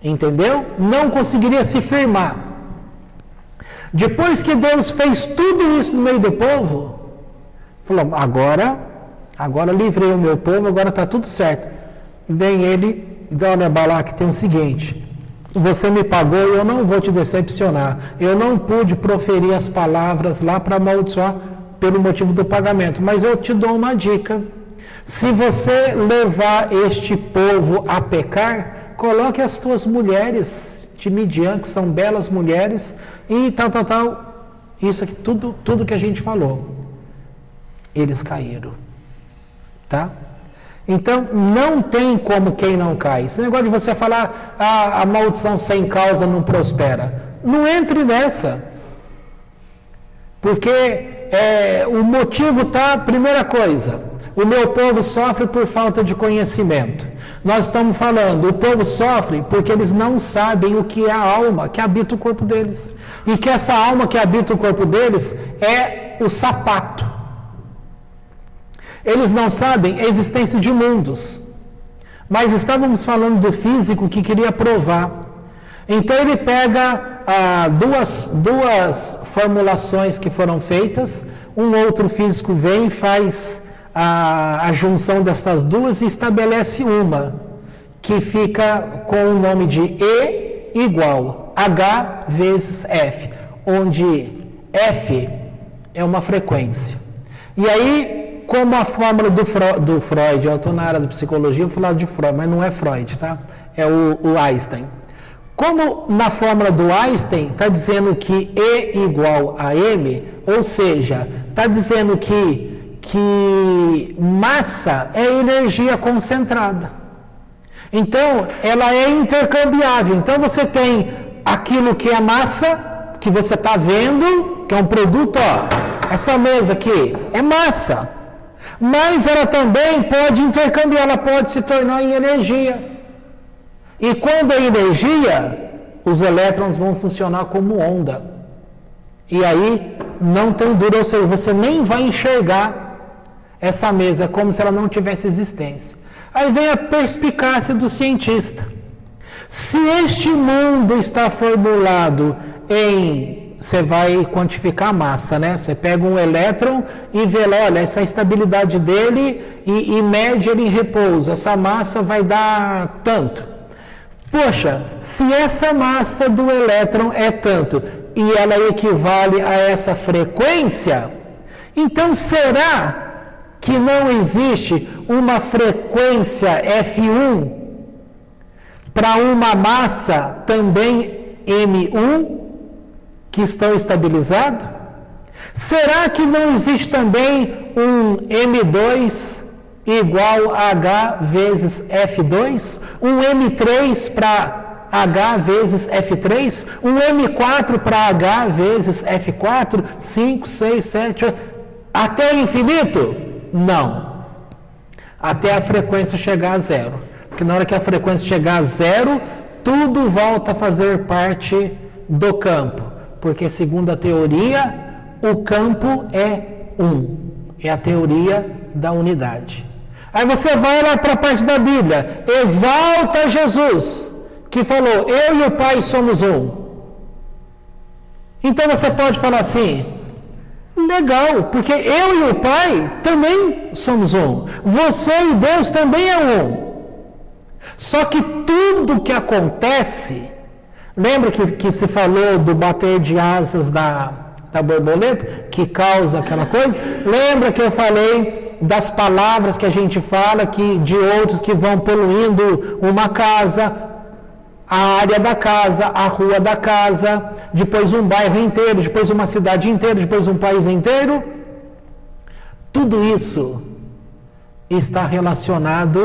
entendeu? Não conseguiria se firmar. Depois que Deus fez tudo isso no meio do povo, falou: agora livrei o meu povo, agora está tudo certo. Vem ele. Então, olha, Balaque, tem o seguinte: você me pagou e eu não vou te decepcionar. Eu não pude proferir as palavras lá para amaldiçoar pelo motivo do pagamento, mas eu te dou uma dica. Se você levar este povo a pecar, coloque as tuas mulheres de Midian, que são belas mulheres, e tal. Isso aqui, tudo que a gente falou. Eles caíram. Tá? Então, não tem como quem não cai. Esse negócio de você falar, a maldição sem causa não prospera. Não entre nessa. Porque o motivo está, primeira coisa, o meu povo sofre por falta de conhecimento. Nós estamos falando, o povo sofre porque eles não sabem o que é a alma que habita o corpo deles. E que essa alma que habita o corpo deles é o sapato. Eles não sabem a existência de mundos. Mas estávamos falando do físico que queria provar. Então ele pega duas formulações que foram feitas, um outro físico vem e faz a junção destas duas e estabelece uma, que fica com o nome de E igual H vezes F, onde F é uma frequência. E aí, como a fórmula do Freud, eu estou na área da psicologia, eu vou falar de Freud, mas não é Freud, tá? É o Einstein. Como na fórmula do Einstein está dizendo que E igual a M, ou seja, está dizendo que massa é energia concentrada. Então, ela é intercambiável. Então, você tem aquilo que é massa, que você está vendo, que é um produto, ó, essa mesa aqui é massa. Mas ela também pode intercambiar, ela pode se tornar em energia. E quando é energia, os elétrons vão funcionar como onda. E aí não tem dúvida, ou seja, você nem vai enxergar essa mesa como se ela não tivesse existência. Aí vem a perspicácia do cientista. Se este mundo está formulado em... Você vai quantificar a massa, né? Você pega um elétron e vê lá, olha, essa estabilidade dele e mede ele em repouso. Essa massa vai dar tanto. Poxa, se essa massa do elétron é tanto e ela equivale a essa frequência, então será que não existe uma frequência F1 para uma massa também M1? que estão estabilizados? Será que não existe também um M2 igual a H vezes F2? Um M3 para H vezes F3? Um M4 para H vezes F4? 5, 6, 7, 8... Até infinito? Não. Até a frequência chegar a zero. Porque na hora que a frequência chegar a zero, tudo volta a fazer parte do campo. Porque, segundo a teoria, o campo é um. É a teoria da unidade. Aí você vai lá para a parte da Bíblia. Exalta Jesus, que falou, eu e o Pai somos um. Então você pode falar assim, legal, porque eu e o Pai também somos um. Você e Deus também é um. Só que tudo que acontece, lembra que se falou do bater de asas da borboleta, que causa aquela coisa? Lembra que eu falei das palavras que a gente fala, que de outros que vão poluindo uma casa, a área da casa, a rua da casa, depois um bairro inteiro, depois uma cidade inteira, depois um país inteiro? Tudo isso está relacionado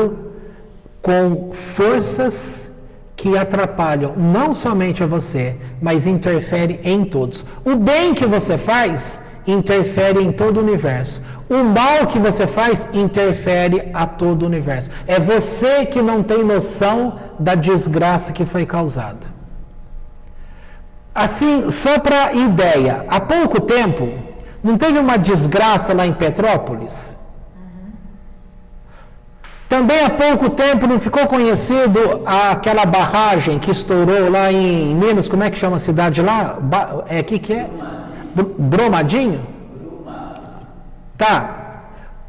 com forças que atrapalham não somente a você, mas interfere em todos. O bem que você faz interfere em todo o universo. O mal que você faz interfere a todo o universo. É você que não tem noção da desgraça que foi causada. Assim, só para ideia, há pouco tempo, não teve uma desgraça lá em Petrópolis? Também há pouco tempo não ficou conhecido aquela barragem que estourou lá em Minas, como é que chama a cidade lá? Que é? Brumadinho? Tá.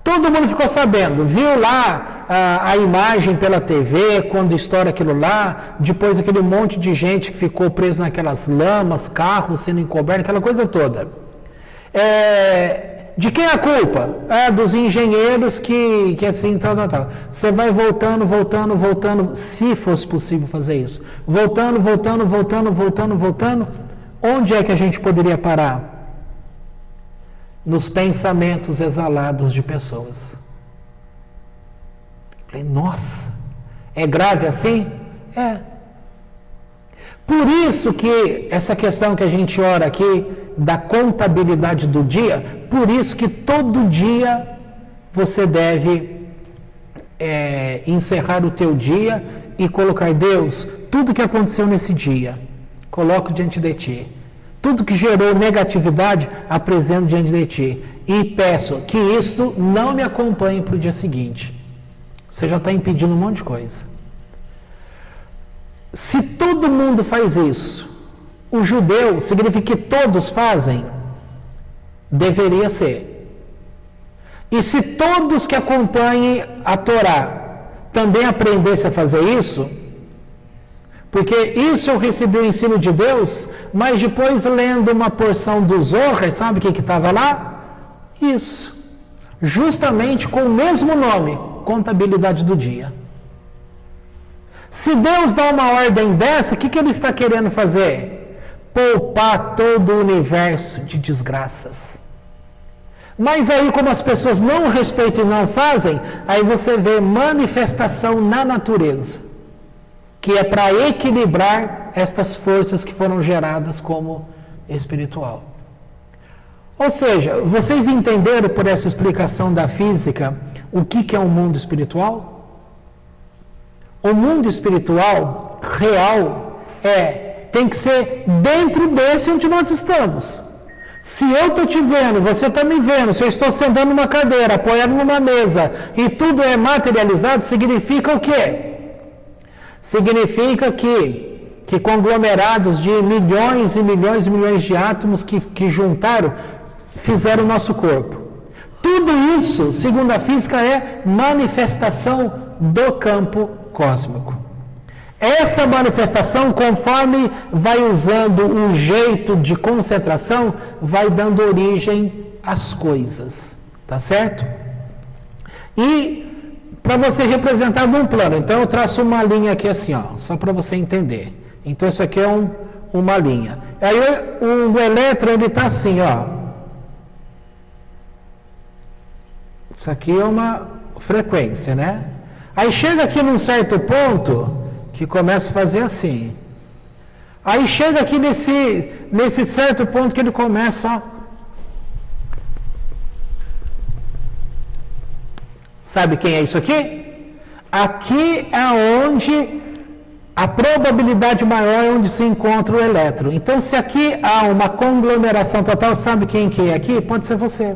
Todo mundo ficou sabendo, viu lá a imagem pela TV, quando estoura aquilo lá, depois aquele monte de gente que ficou preso naquelas lamas, carros sendo encobertos, aquela coisa toda. De quem é a culpa? Dos engenheiros que assim, tal. Você vai voltando, se fosse possível fazer isso. Voltando. Onde é que a gente poderia parar? Nos pensamentos exalados de pessoas. Falei, nossa, é grave assim? É. Por isso que essa questão que a gente ora aqui, da contabilidade do dia, por isso que todo dia você deve encerrar o teu dia e colocar, Deus, tudo que aconteceu nesse dia, coloco diante de Ti. Tudo que gerou negatividade, apresento diante de Ti. E peço que isto não me acompanhe para o dia seguinte. Você já está impedindo um monte de coisa. Se todo mundo faz isso, o judeu significa que todos fazem? Deveria ser. E se todos que acompanhem a Torá também aprendessem a fazer isso, porque isso eu recebi o ensino de Deus, mas depois lendo uma porção do Zohar, sabe o que estava lá? Isso. Justamente com o mesmo nome, contabilidade do dia. Se Deus dá uma ordem dessa, o que Ele está querendo fazer? Poupar todo o universo de desgraças. Mas aí, como as pessoas não respeitam e não fazem, aí você vê manifestação na natureza, que é para equilibrar estas forças que foram geradas como espiritual. Ou seja, vocês entenderam por essa explicação da física o que é um mundo espiritual? O mundo espiritual real tem que ser dentro desse onde nós estamos. Se eu estou te vendo, você está me vendo, se eu estou sentando numa cadeira, apoiado numa mesa, e tudo é materializado, significa o quê? Significa que conglomerados de milhões e milhões e milhões de átomos que juntaram, fizeram o nosso corpo. Tudo isso, segundo a física, é manifestação do campo cósmico. Essa manifestação, conforme vai usando um jeito de concentração, vai dando origem às coisas. Tá certo? E para você representar num plano, então eu traço uma linha aqui assim, ó, só para você entender. Então isso aqui é uma linha. Aí o elétron, ele está assim, ó. Isso aqui é uma frequência, né? Aí chega aqui num certo ponto, que começa a fazer assim. Aí chega aqui nesse certo ponto que ele começa, ó. Sabe quem é isso aqui? Aqui é onde a probabilidade maior é onde se encontra o elétron. Então, se aqui há uma conglomeração total, sabe quem que é aqui? Pode ser você.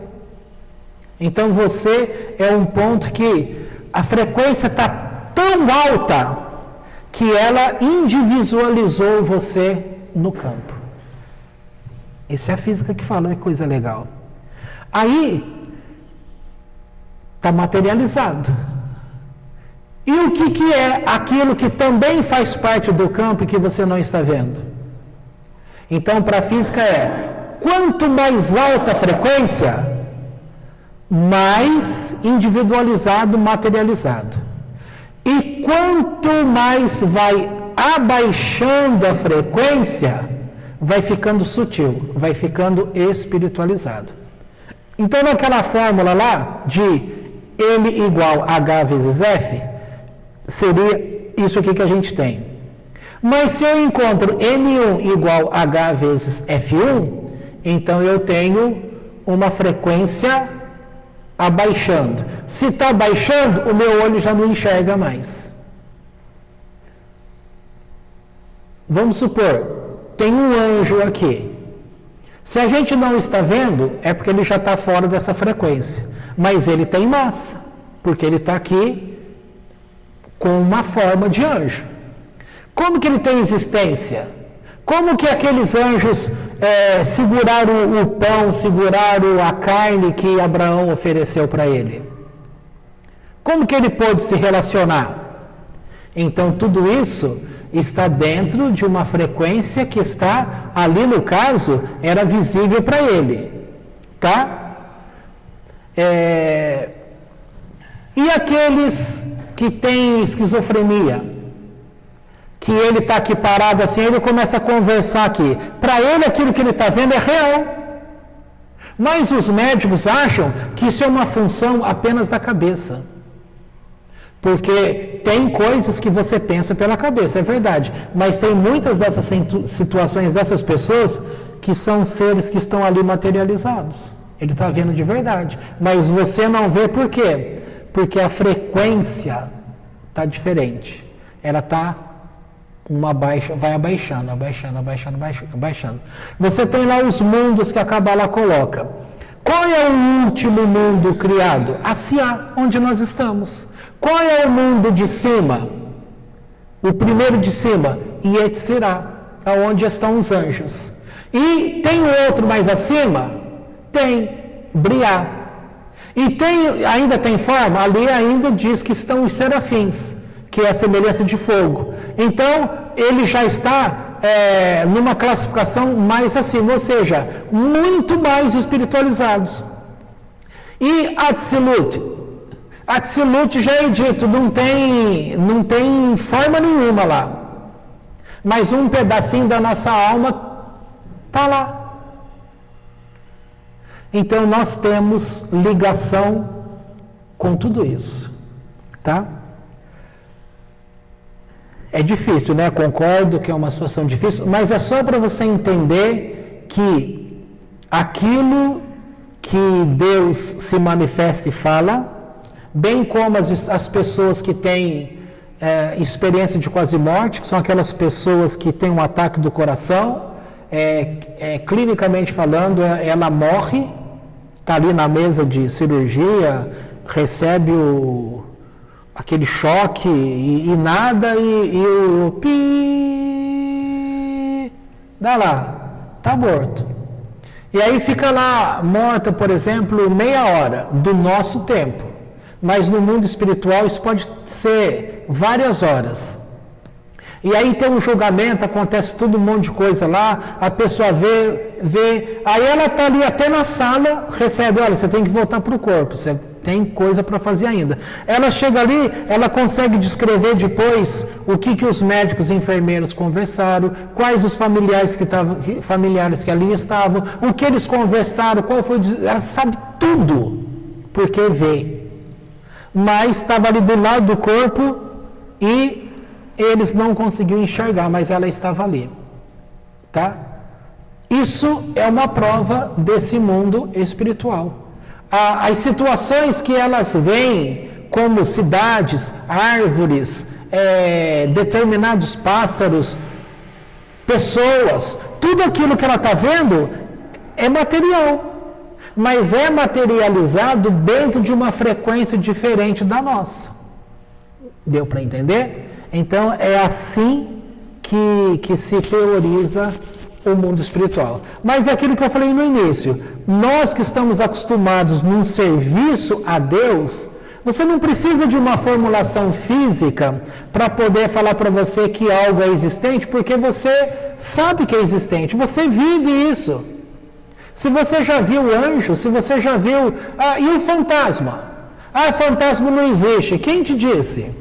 Então, você é um ponto que a frequência está tão alta que ela individualizou você no campo. Isso é a física que fala, é coisa legal. Aí, está materializado. E o que é aquilo que também faz parte do campo e que você não está vendo? Então, para a física quanto mais alta a frequência, mais individualizado, materializado. E quanto mais vai abaixando a frequência, vai ficando sutil, vai ficando espiritualizado. Então, naquela fórmula lá de M igual H vezes F, seria isso aqui que a gente tem. Mas se eu encontro M1 igual H vezes F1, então eu tenho uma frequência abaixando. Se está abaixando, o meu olho já não enxerga mais. Vamos supor, tem um anjo aqui. Se a gente não está vendo, é porque ele já está fora dessa frequência. Mas ele tem massa, porque ele está aqui com uma forma de anjo. Como que ele tem existência? Como que aqueles anjos seguraram o pão, seguraram a carne que Abraão ofereceu para ele? Como que ele pôde se relacionar? Então, tudo isso está dentro de uma frequência que está, ali no caso, era visível para ele. Tá? E aqueles que têm esquizofrenia? Que ele está aqui parado assim, ele começa a conversar aqui. Para ele, aquilo que ele está vendo é real. Mas os médicos acham que isso é uma função apenas da cabeça. Porque tem coisas que você pensa pela cabeça, é verdade. Mas tem muitas dessas situações dessas pessoas que são seres que estão ali materializados. Ele está vendo de verdade. Mas você não vê por quê? Porque a frequência está diferente. Ela está vai abaixando. Você tem lá os mundos que a Kabbalah coloca. Qual é o último mundo criado? Asiá, onde nós estamos. Qual é o mundo de cima? O primeiro de cima, Yetzirah, aonde estão os anjos. E tem outro mais acima? Tem, Briá. E ainda tem forma? Ali ainda diz que estão os serafins, que é a semelhança de fogo. Então, ele já está numa classificação mais acima, ou seja, muito mais espiritualizados. E Atzilut? Atzilut já é dito, não tem forma nenhuma lá. Mas um pedacinho da nossa alma está lá. Então, nós temos ligação com tudo isso. Tá? É difícil, né? Concordo que é uma situação difícil, mas é só para você entender que aquilo que Deus se manifesta e fala, bem como as pessoas que têm experiência de quase morte, que são aquelas pessoas que têm um ataque do coração, clinicamente falando, ela morre, está ali na mesa de cirurgia, recebe aquele choque e nada, e o pi, dá lá, está morto. E aí fica lá morta, por exemplo, meia hora do nosso tempo. Mas no mundo espiritual isso pode ser várias horas. E aí tem um julgamento, acontece todo um monte de coisa lá, a pessoa vê, aí ela está ali até na sala, recebe, olha, você tem que voltar para o corpo, você Tem coisa para fazer ainda. Ela chega ali, ela consegue descrever depois o que os médicos e enfermeiros conversaram, quais os familiares que ali estavam, o que eles conversaram, qual foi. Ela sabe tudo, porque vê. Mas estava ali do lado do corpo e eles não conseguiam enxergar, mas ela estava ali. Tá? Isso é uma prova desse mundo espiritual. As situações que elas veem, como cidades, árvores, determinados pássaros, pessoas, tudo aquilo que ela está vendo é material, mas é materializado dentro de uma frequência diferente da nossa. Deu para entender? Então é assim que se teoriza o mundo espiritual. Mas é aquilo que eu falei no início, nós que estamos acostumados num serviço a Deus, você não precisa de uma formulação física para poder falar para você que algo é existente, porque você sabe que é existente, você vive isso. Se você já viu anjo, se você já viu... e o fantasma? Fantasma não existe. Quem te disse?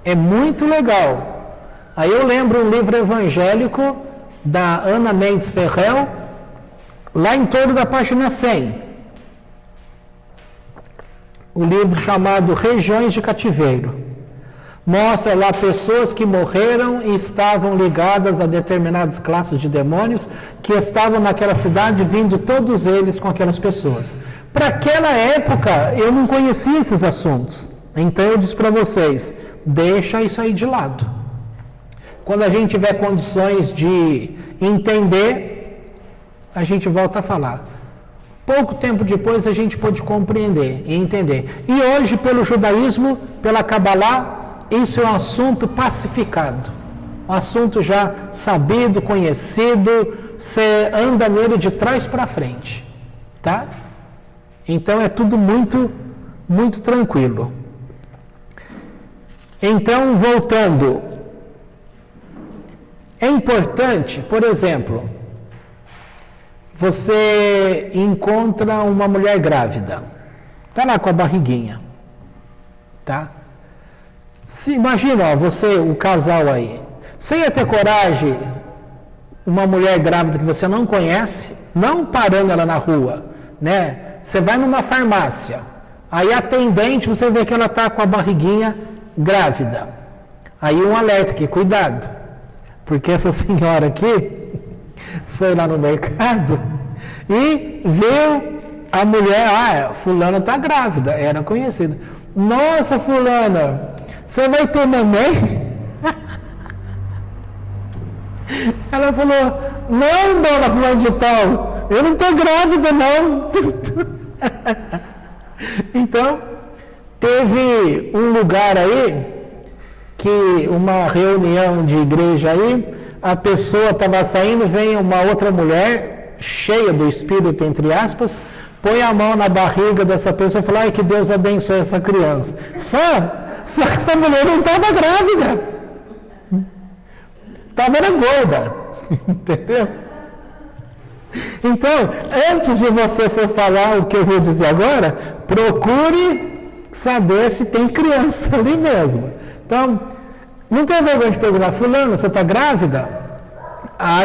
É muito legal. Aí eu lembro um livro evangélico da Ana Mendes Ferrell, lá em torno da página 100. O livro chamado Regiões de Cativeiro. Mostra lá pessoas que morreram e estavam ligadas a determinadas classes de demônios que estavam naquela cidade, vindo todos eles com aquelas pessoas. Para aquela época, eu não conhecia esses assuntos. Então eu disse para vocês, deixa isso aí de lado. Quando a gente tiver condições de entender, a gente volta a falar. Pouco tempo depois a gente pôde compreender e entender. E hoje, pelo judaísmo, pela Kabbalah, isso é um assunto pacificado. Um assunto já sabido, conhecido, você anda nele de trás para frente. Tá? Então é tudo muito, muito tranquilo. Então, voltando... É importante, por exemplo, você encontra uma mulher grávida, está lá com a barriguinha, tá? Imagina, você, o casal aí, você ia ter coragem, uma mulher grávida que você não conhece, não parando ela na rua, né? Você vai numa farmácia, aí a atendente, você vê que ela está com a barriguinha grávida, aí um alerta aqui, cuidado. Porque essa senhora aqui foi lá no mercado e viu a mulher, fulana está grávida, era conhecida. Nossa, fulana, você vai ter neném? Ela falou, não, dona fulana de tal, eu não estou grávida, não. Então, teve um lugar aí, que uma reunião de igreja aí, a pessoa estava saindo, vem uma outra mulher, cheia do Espírito, entre aspas, põe a mão na barriga dessa pessoa e fala, que Deus abençoe essa criança. Só que essa mulher não estava grávida. Estava gorda. Entendeu? Então, antes de você for falar o que eu vou dizer agora, procure saber se tem criança ali mesmo. Então, não tem vergonha de perguntar, fulano, você está grávida?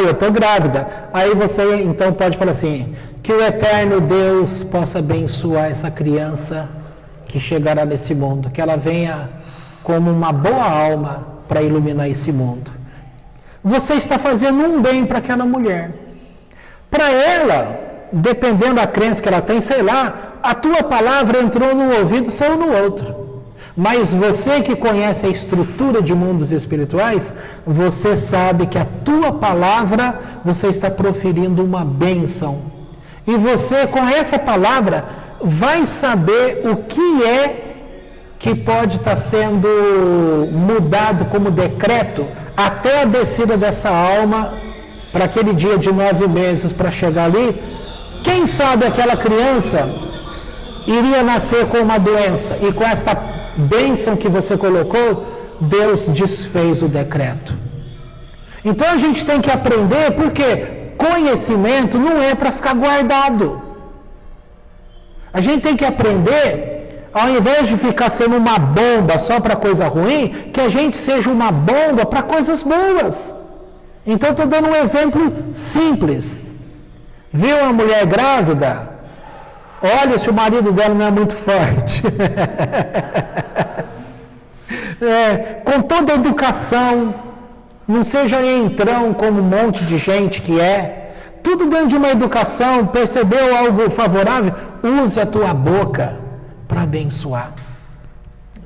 Eu estou grávida. Aí você, então, pode falar assim, que o eterno Deus possa abençoar essa criança que chegará nesse mundo, que ela venha como uma boa alma para iluminar esse mundo. Você está fazendo um bem para aquela mulher. Para ela, dependendo da crença que ela tem, sei lá, a tua palavra entrou num ouvido e saiu no outro. Mas você que conhece a estrutura de mundos espirituais, você sabe que a tua palavra, você está proferindo uma bênção. E você, com essa palavra, vai saber o que é que pode estar sendo mudado como decreto até a descida dessa alma para aquele dia de 9 meses para chegar ali. Quem sabe aquela criança iria nascer com uma doença e com esta bênção que você colocou, Deus desfez o decreto. Então a gente tem que aprender, porque conhecimento não é para ficar guardado. A gente tem que aprender, ao invés de ficar sendo uma bomba só para coisa ruim, que a gente seja uma bomba para coisas boas. Então, estou dando um exemplo simples. Viu uma mulher grávida? Olha se o marido dela não é muito forte. Com toda a educação, não seja entrão como um monte de gente que é. Tudo dentro de uma educação, percebeu algo favorável? Use a tua boca para abençoar.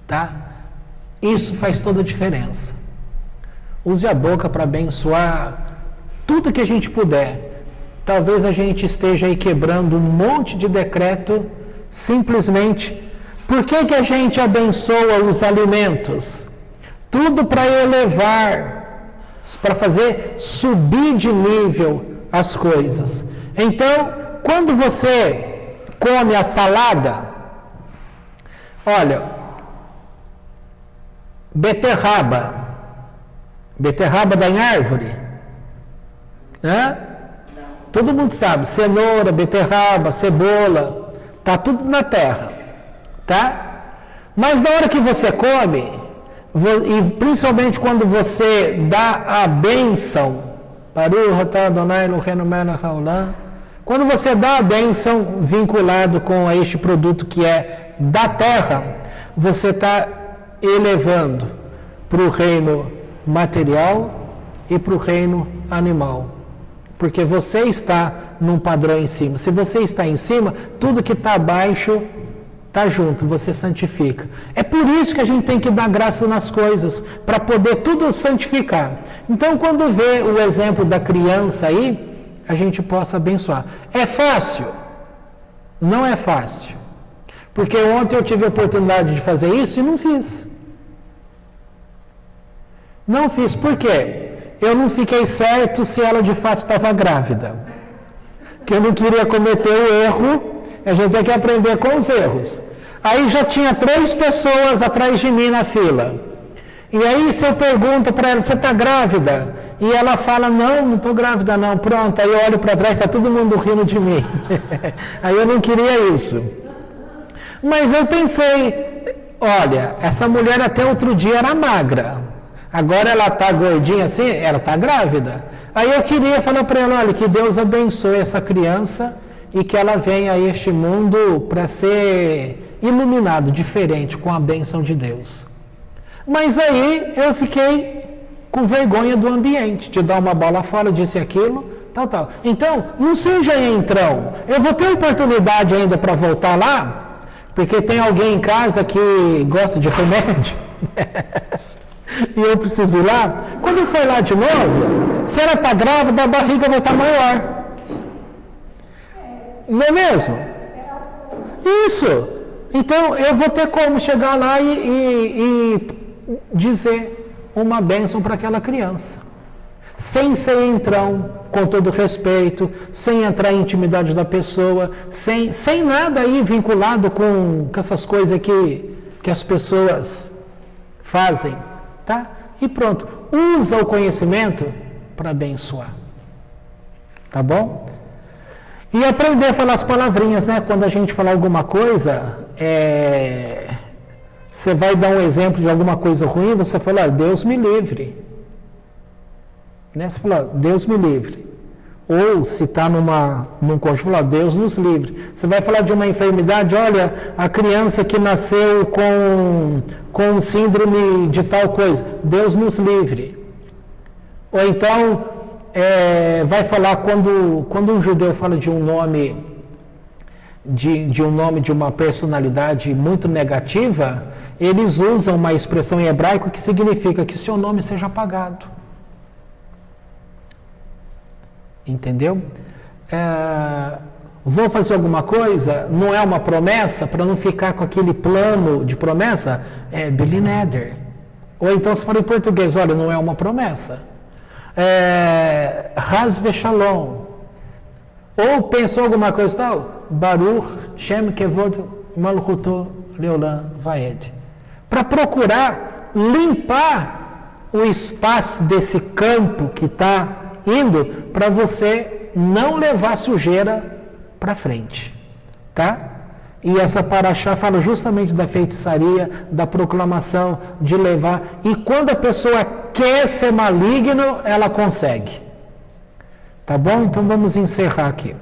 Tá? Isso faz toda a diferença. Use a boca para abençoar tudo que a gente puder. Talvez a gente esteja aí quebrando um monte de decreto simplesmente. Por que a gente abençoa os alimentos? Tudo para elevar, para fazer subir de nível as coisas. Então, quando você come a salada, olha, beterraba dá em árvore, né? Todo mundo sabe, cenoura, beterraba, cebola, tá tudo na terra, tá? Mas na hora que você come, e principalmente quando você dá a bênção, quando você dá a bênção vinculado com este produto que é da terra, você está elevando para o reino material e para o reino animal. Porque você está num padrão em cima. Se você está em cima, tudo que está abaixo está junto, você santifica. É por isso que a gente tem que dar graça nas coisas, para poder tudo santificar. Então, quando vê o exemplo da criança aí, a gente possa abençoar. É fácil? Não é fácil. Porque ontem eu tive a oportunidade de fazer isso e não fiz. Não fiz. Por quê? Eu não fiquei certo se ela de fato estava grávida. Porque eu não queria cometer o erro. A gente tem que aprender com os erros. Aí já tinha 3 pessoas atrás de mim na fila. E aí se eu pergunto para ela, você está grávida? E ela fala, não estou grávida não. Pronto, aí eu olho para trás, está todo mundo rindo de mim. Aí eu não queria isso. Mas eu pensei, olha, essa mulher até outro dia era magra. Agora ela está gordinha assim, ela está grávida. Aí eu queria falar para ela, olha, que Deus abençoe essa criança e que ela venha a este mundo para ser iluminado, diferente, com a bênção de Deus. Mas aí eu fiquei com vergonha do ambiente, de dar uma bola fora, disse aquilo, tal. Então, não seja entrão. Eu vou ter oportunidade ainda para voltar lá, porque tem alguém em casa que gosta de remédio. E eu preciso ir lá. Quando eu for lá de novo, se ela está grávida, a barriga vai estar maior. Não é mesmo? Isso. Então, eu vou ter como chegar lá e dizer uma bênção para aquela criança. Sem ser entrão, com todo respeito, sem entrar em intimidade da pessoa, sem nada aí vinculado com essas coisas que as pessoas fazem. Tá? E pronto. Usa o conhecimento para abençoar. Tá bom? E aprender a falar as palavrinhas, né? Quando a gente falar alguma coisa, você vai dar um exemplo de alguma coisa ruim, você fala, Deus me livre. Né? Você fala, Deus me livre. Ou se está num cônjuge, fala, Deus nos livre. Você vai falar de uma enfermidade, olha, a criança que nasceu com síndrome de tal coisa, Deus nos livre. Ou então, vai falar quando um judeu fala de um nome, de uma personalidade muito negativa, eles usam uma expressão em hebraico que significa que seu nome seja apagado. Entendeu? Vou fazer alguma coisa, não é uma promessa, para não ficar com aquele plano de promessa, Billy Nether. Ou então se fala em português, olha, não é uma promessa. Hasve Shalom. Ou pensou alguma coisa tal, Baruch Shem Kevod Malchuto Leolam Vaed. Para procurar limpar o espaço desse campo que está indo, para você não levar sujeira para frente, tá? E essa paraxá fala justamente da feitiçaria, da proclamação, de levar. E quando a pessoa quer ser maligno, ela consegue. Tá bom? Então vamos encerrar aqui.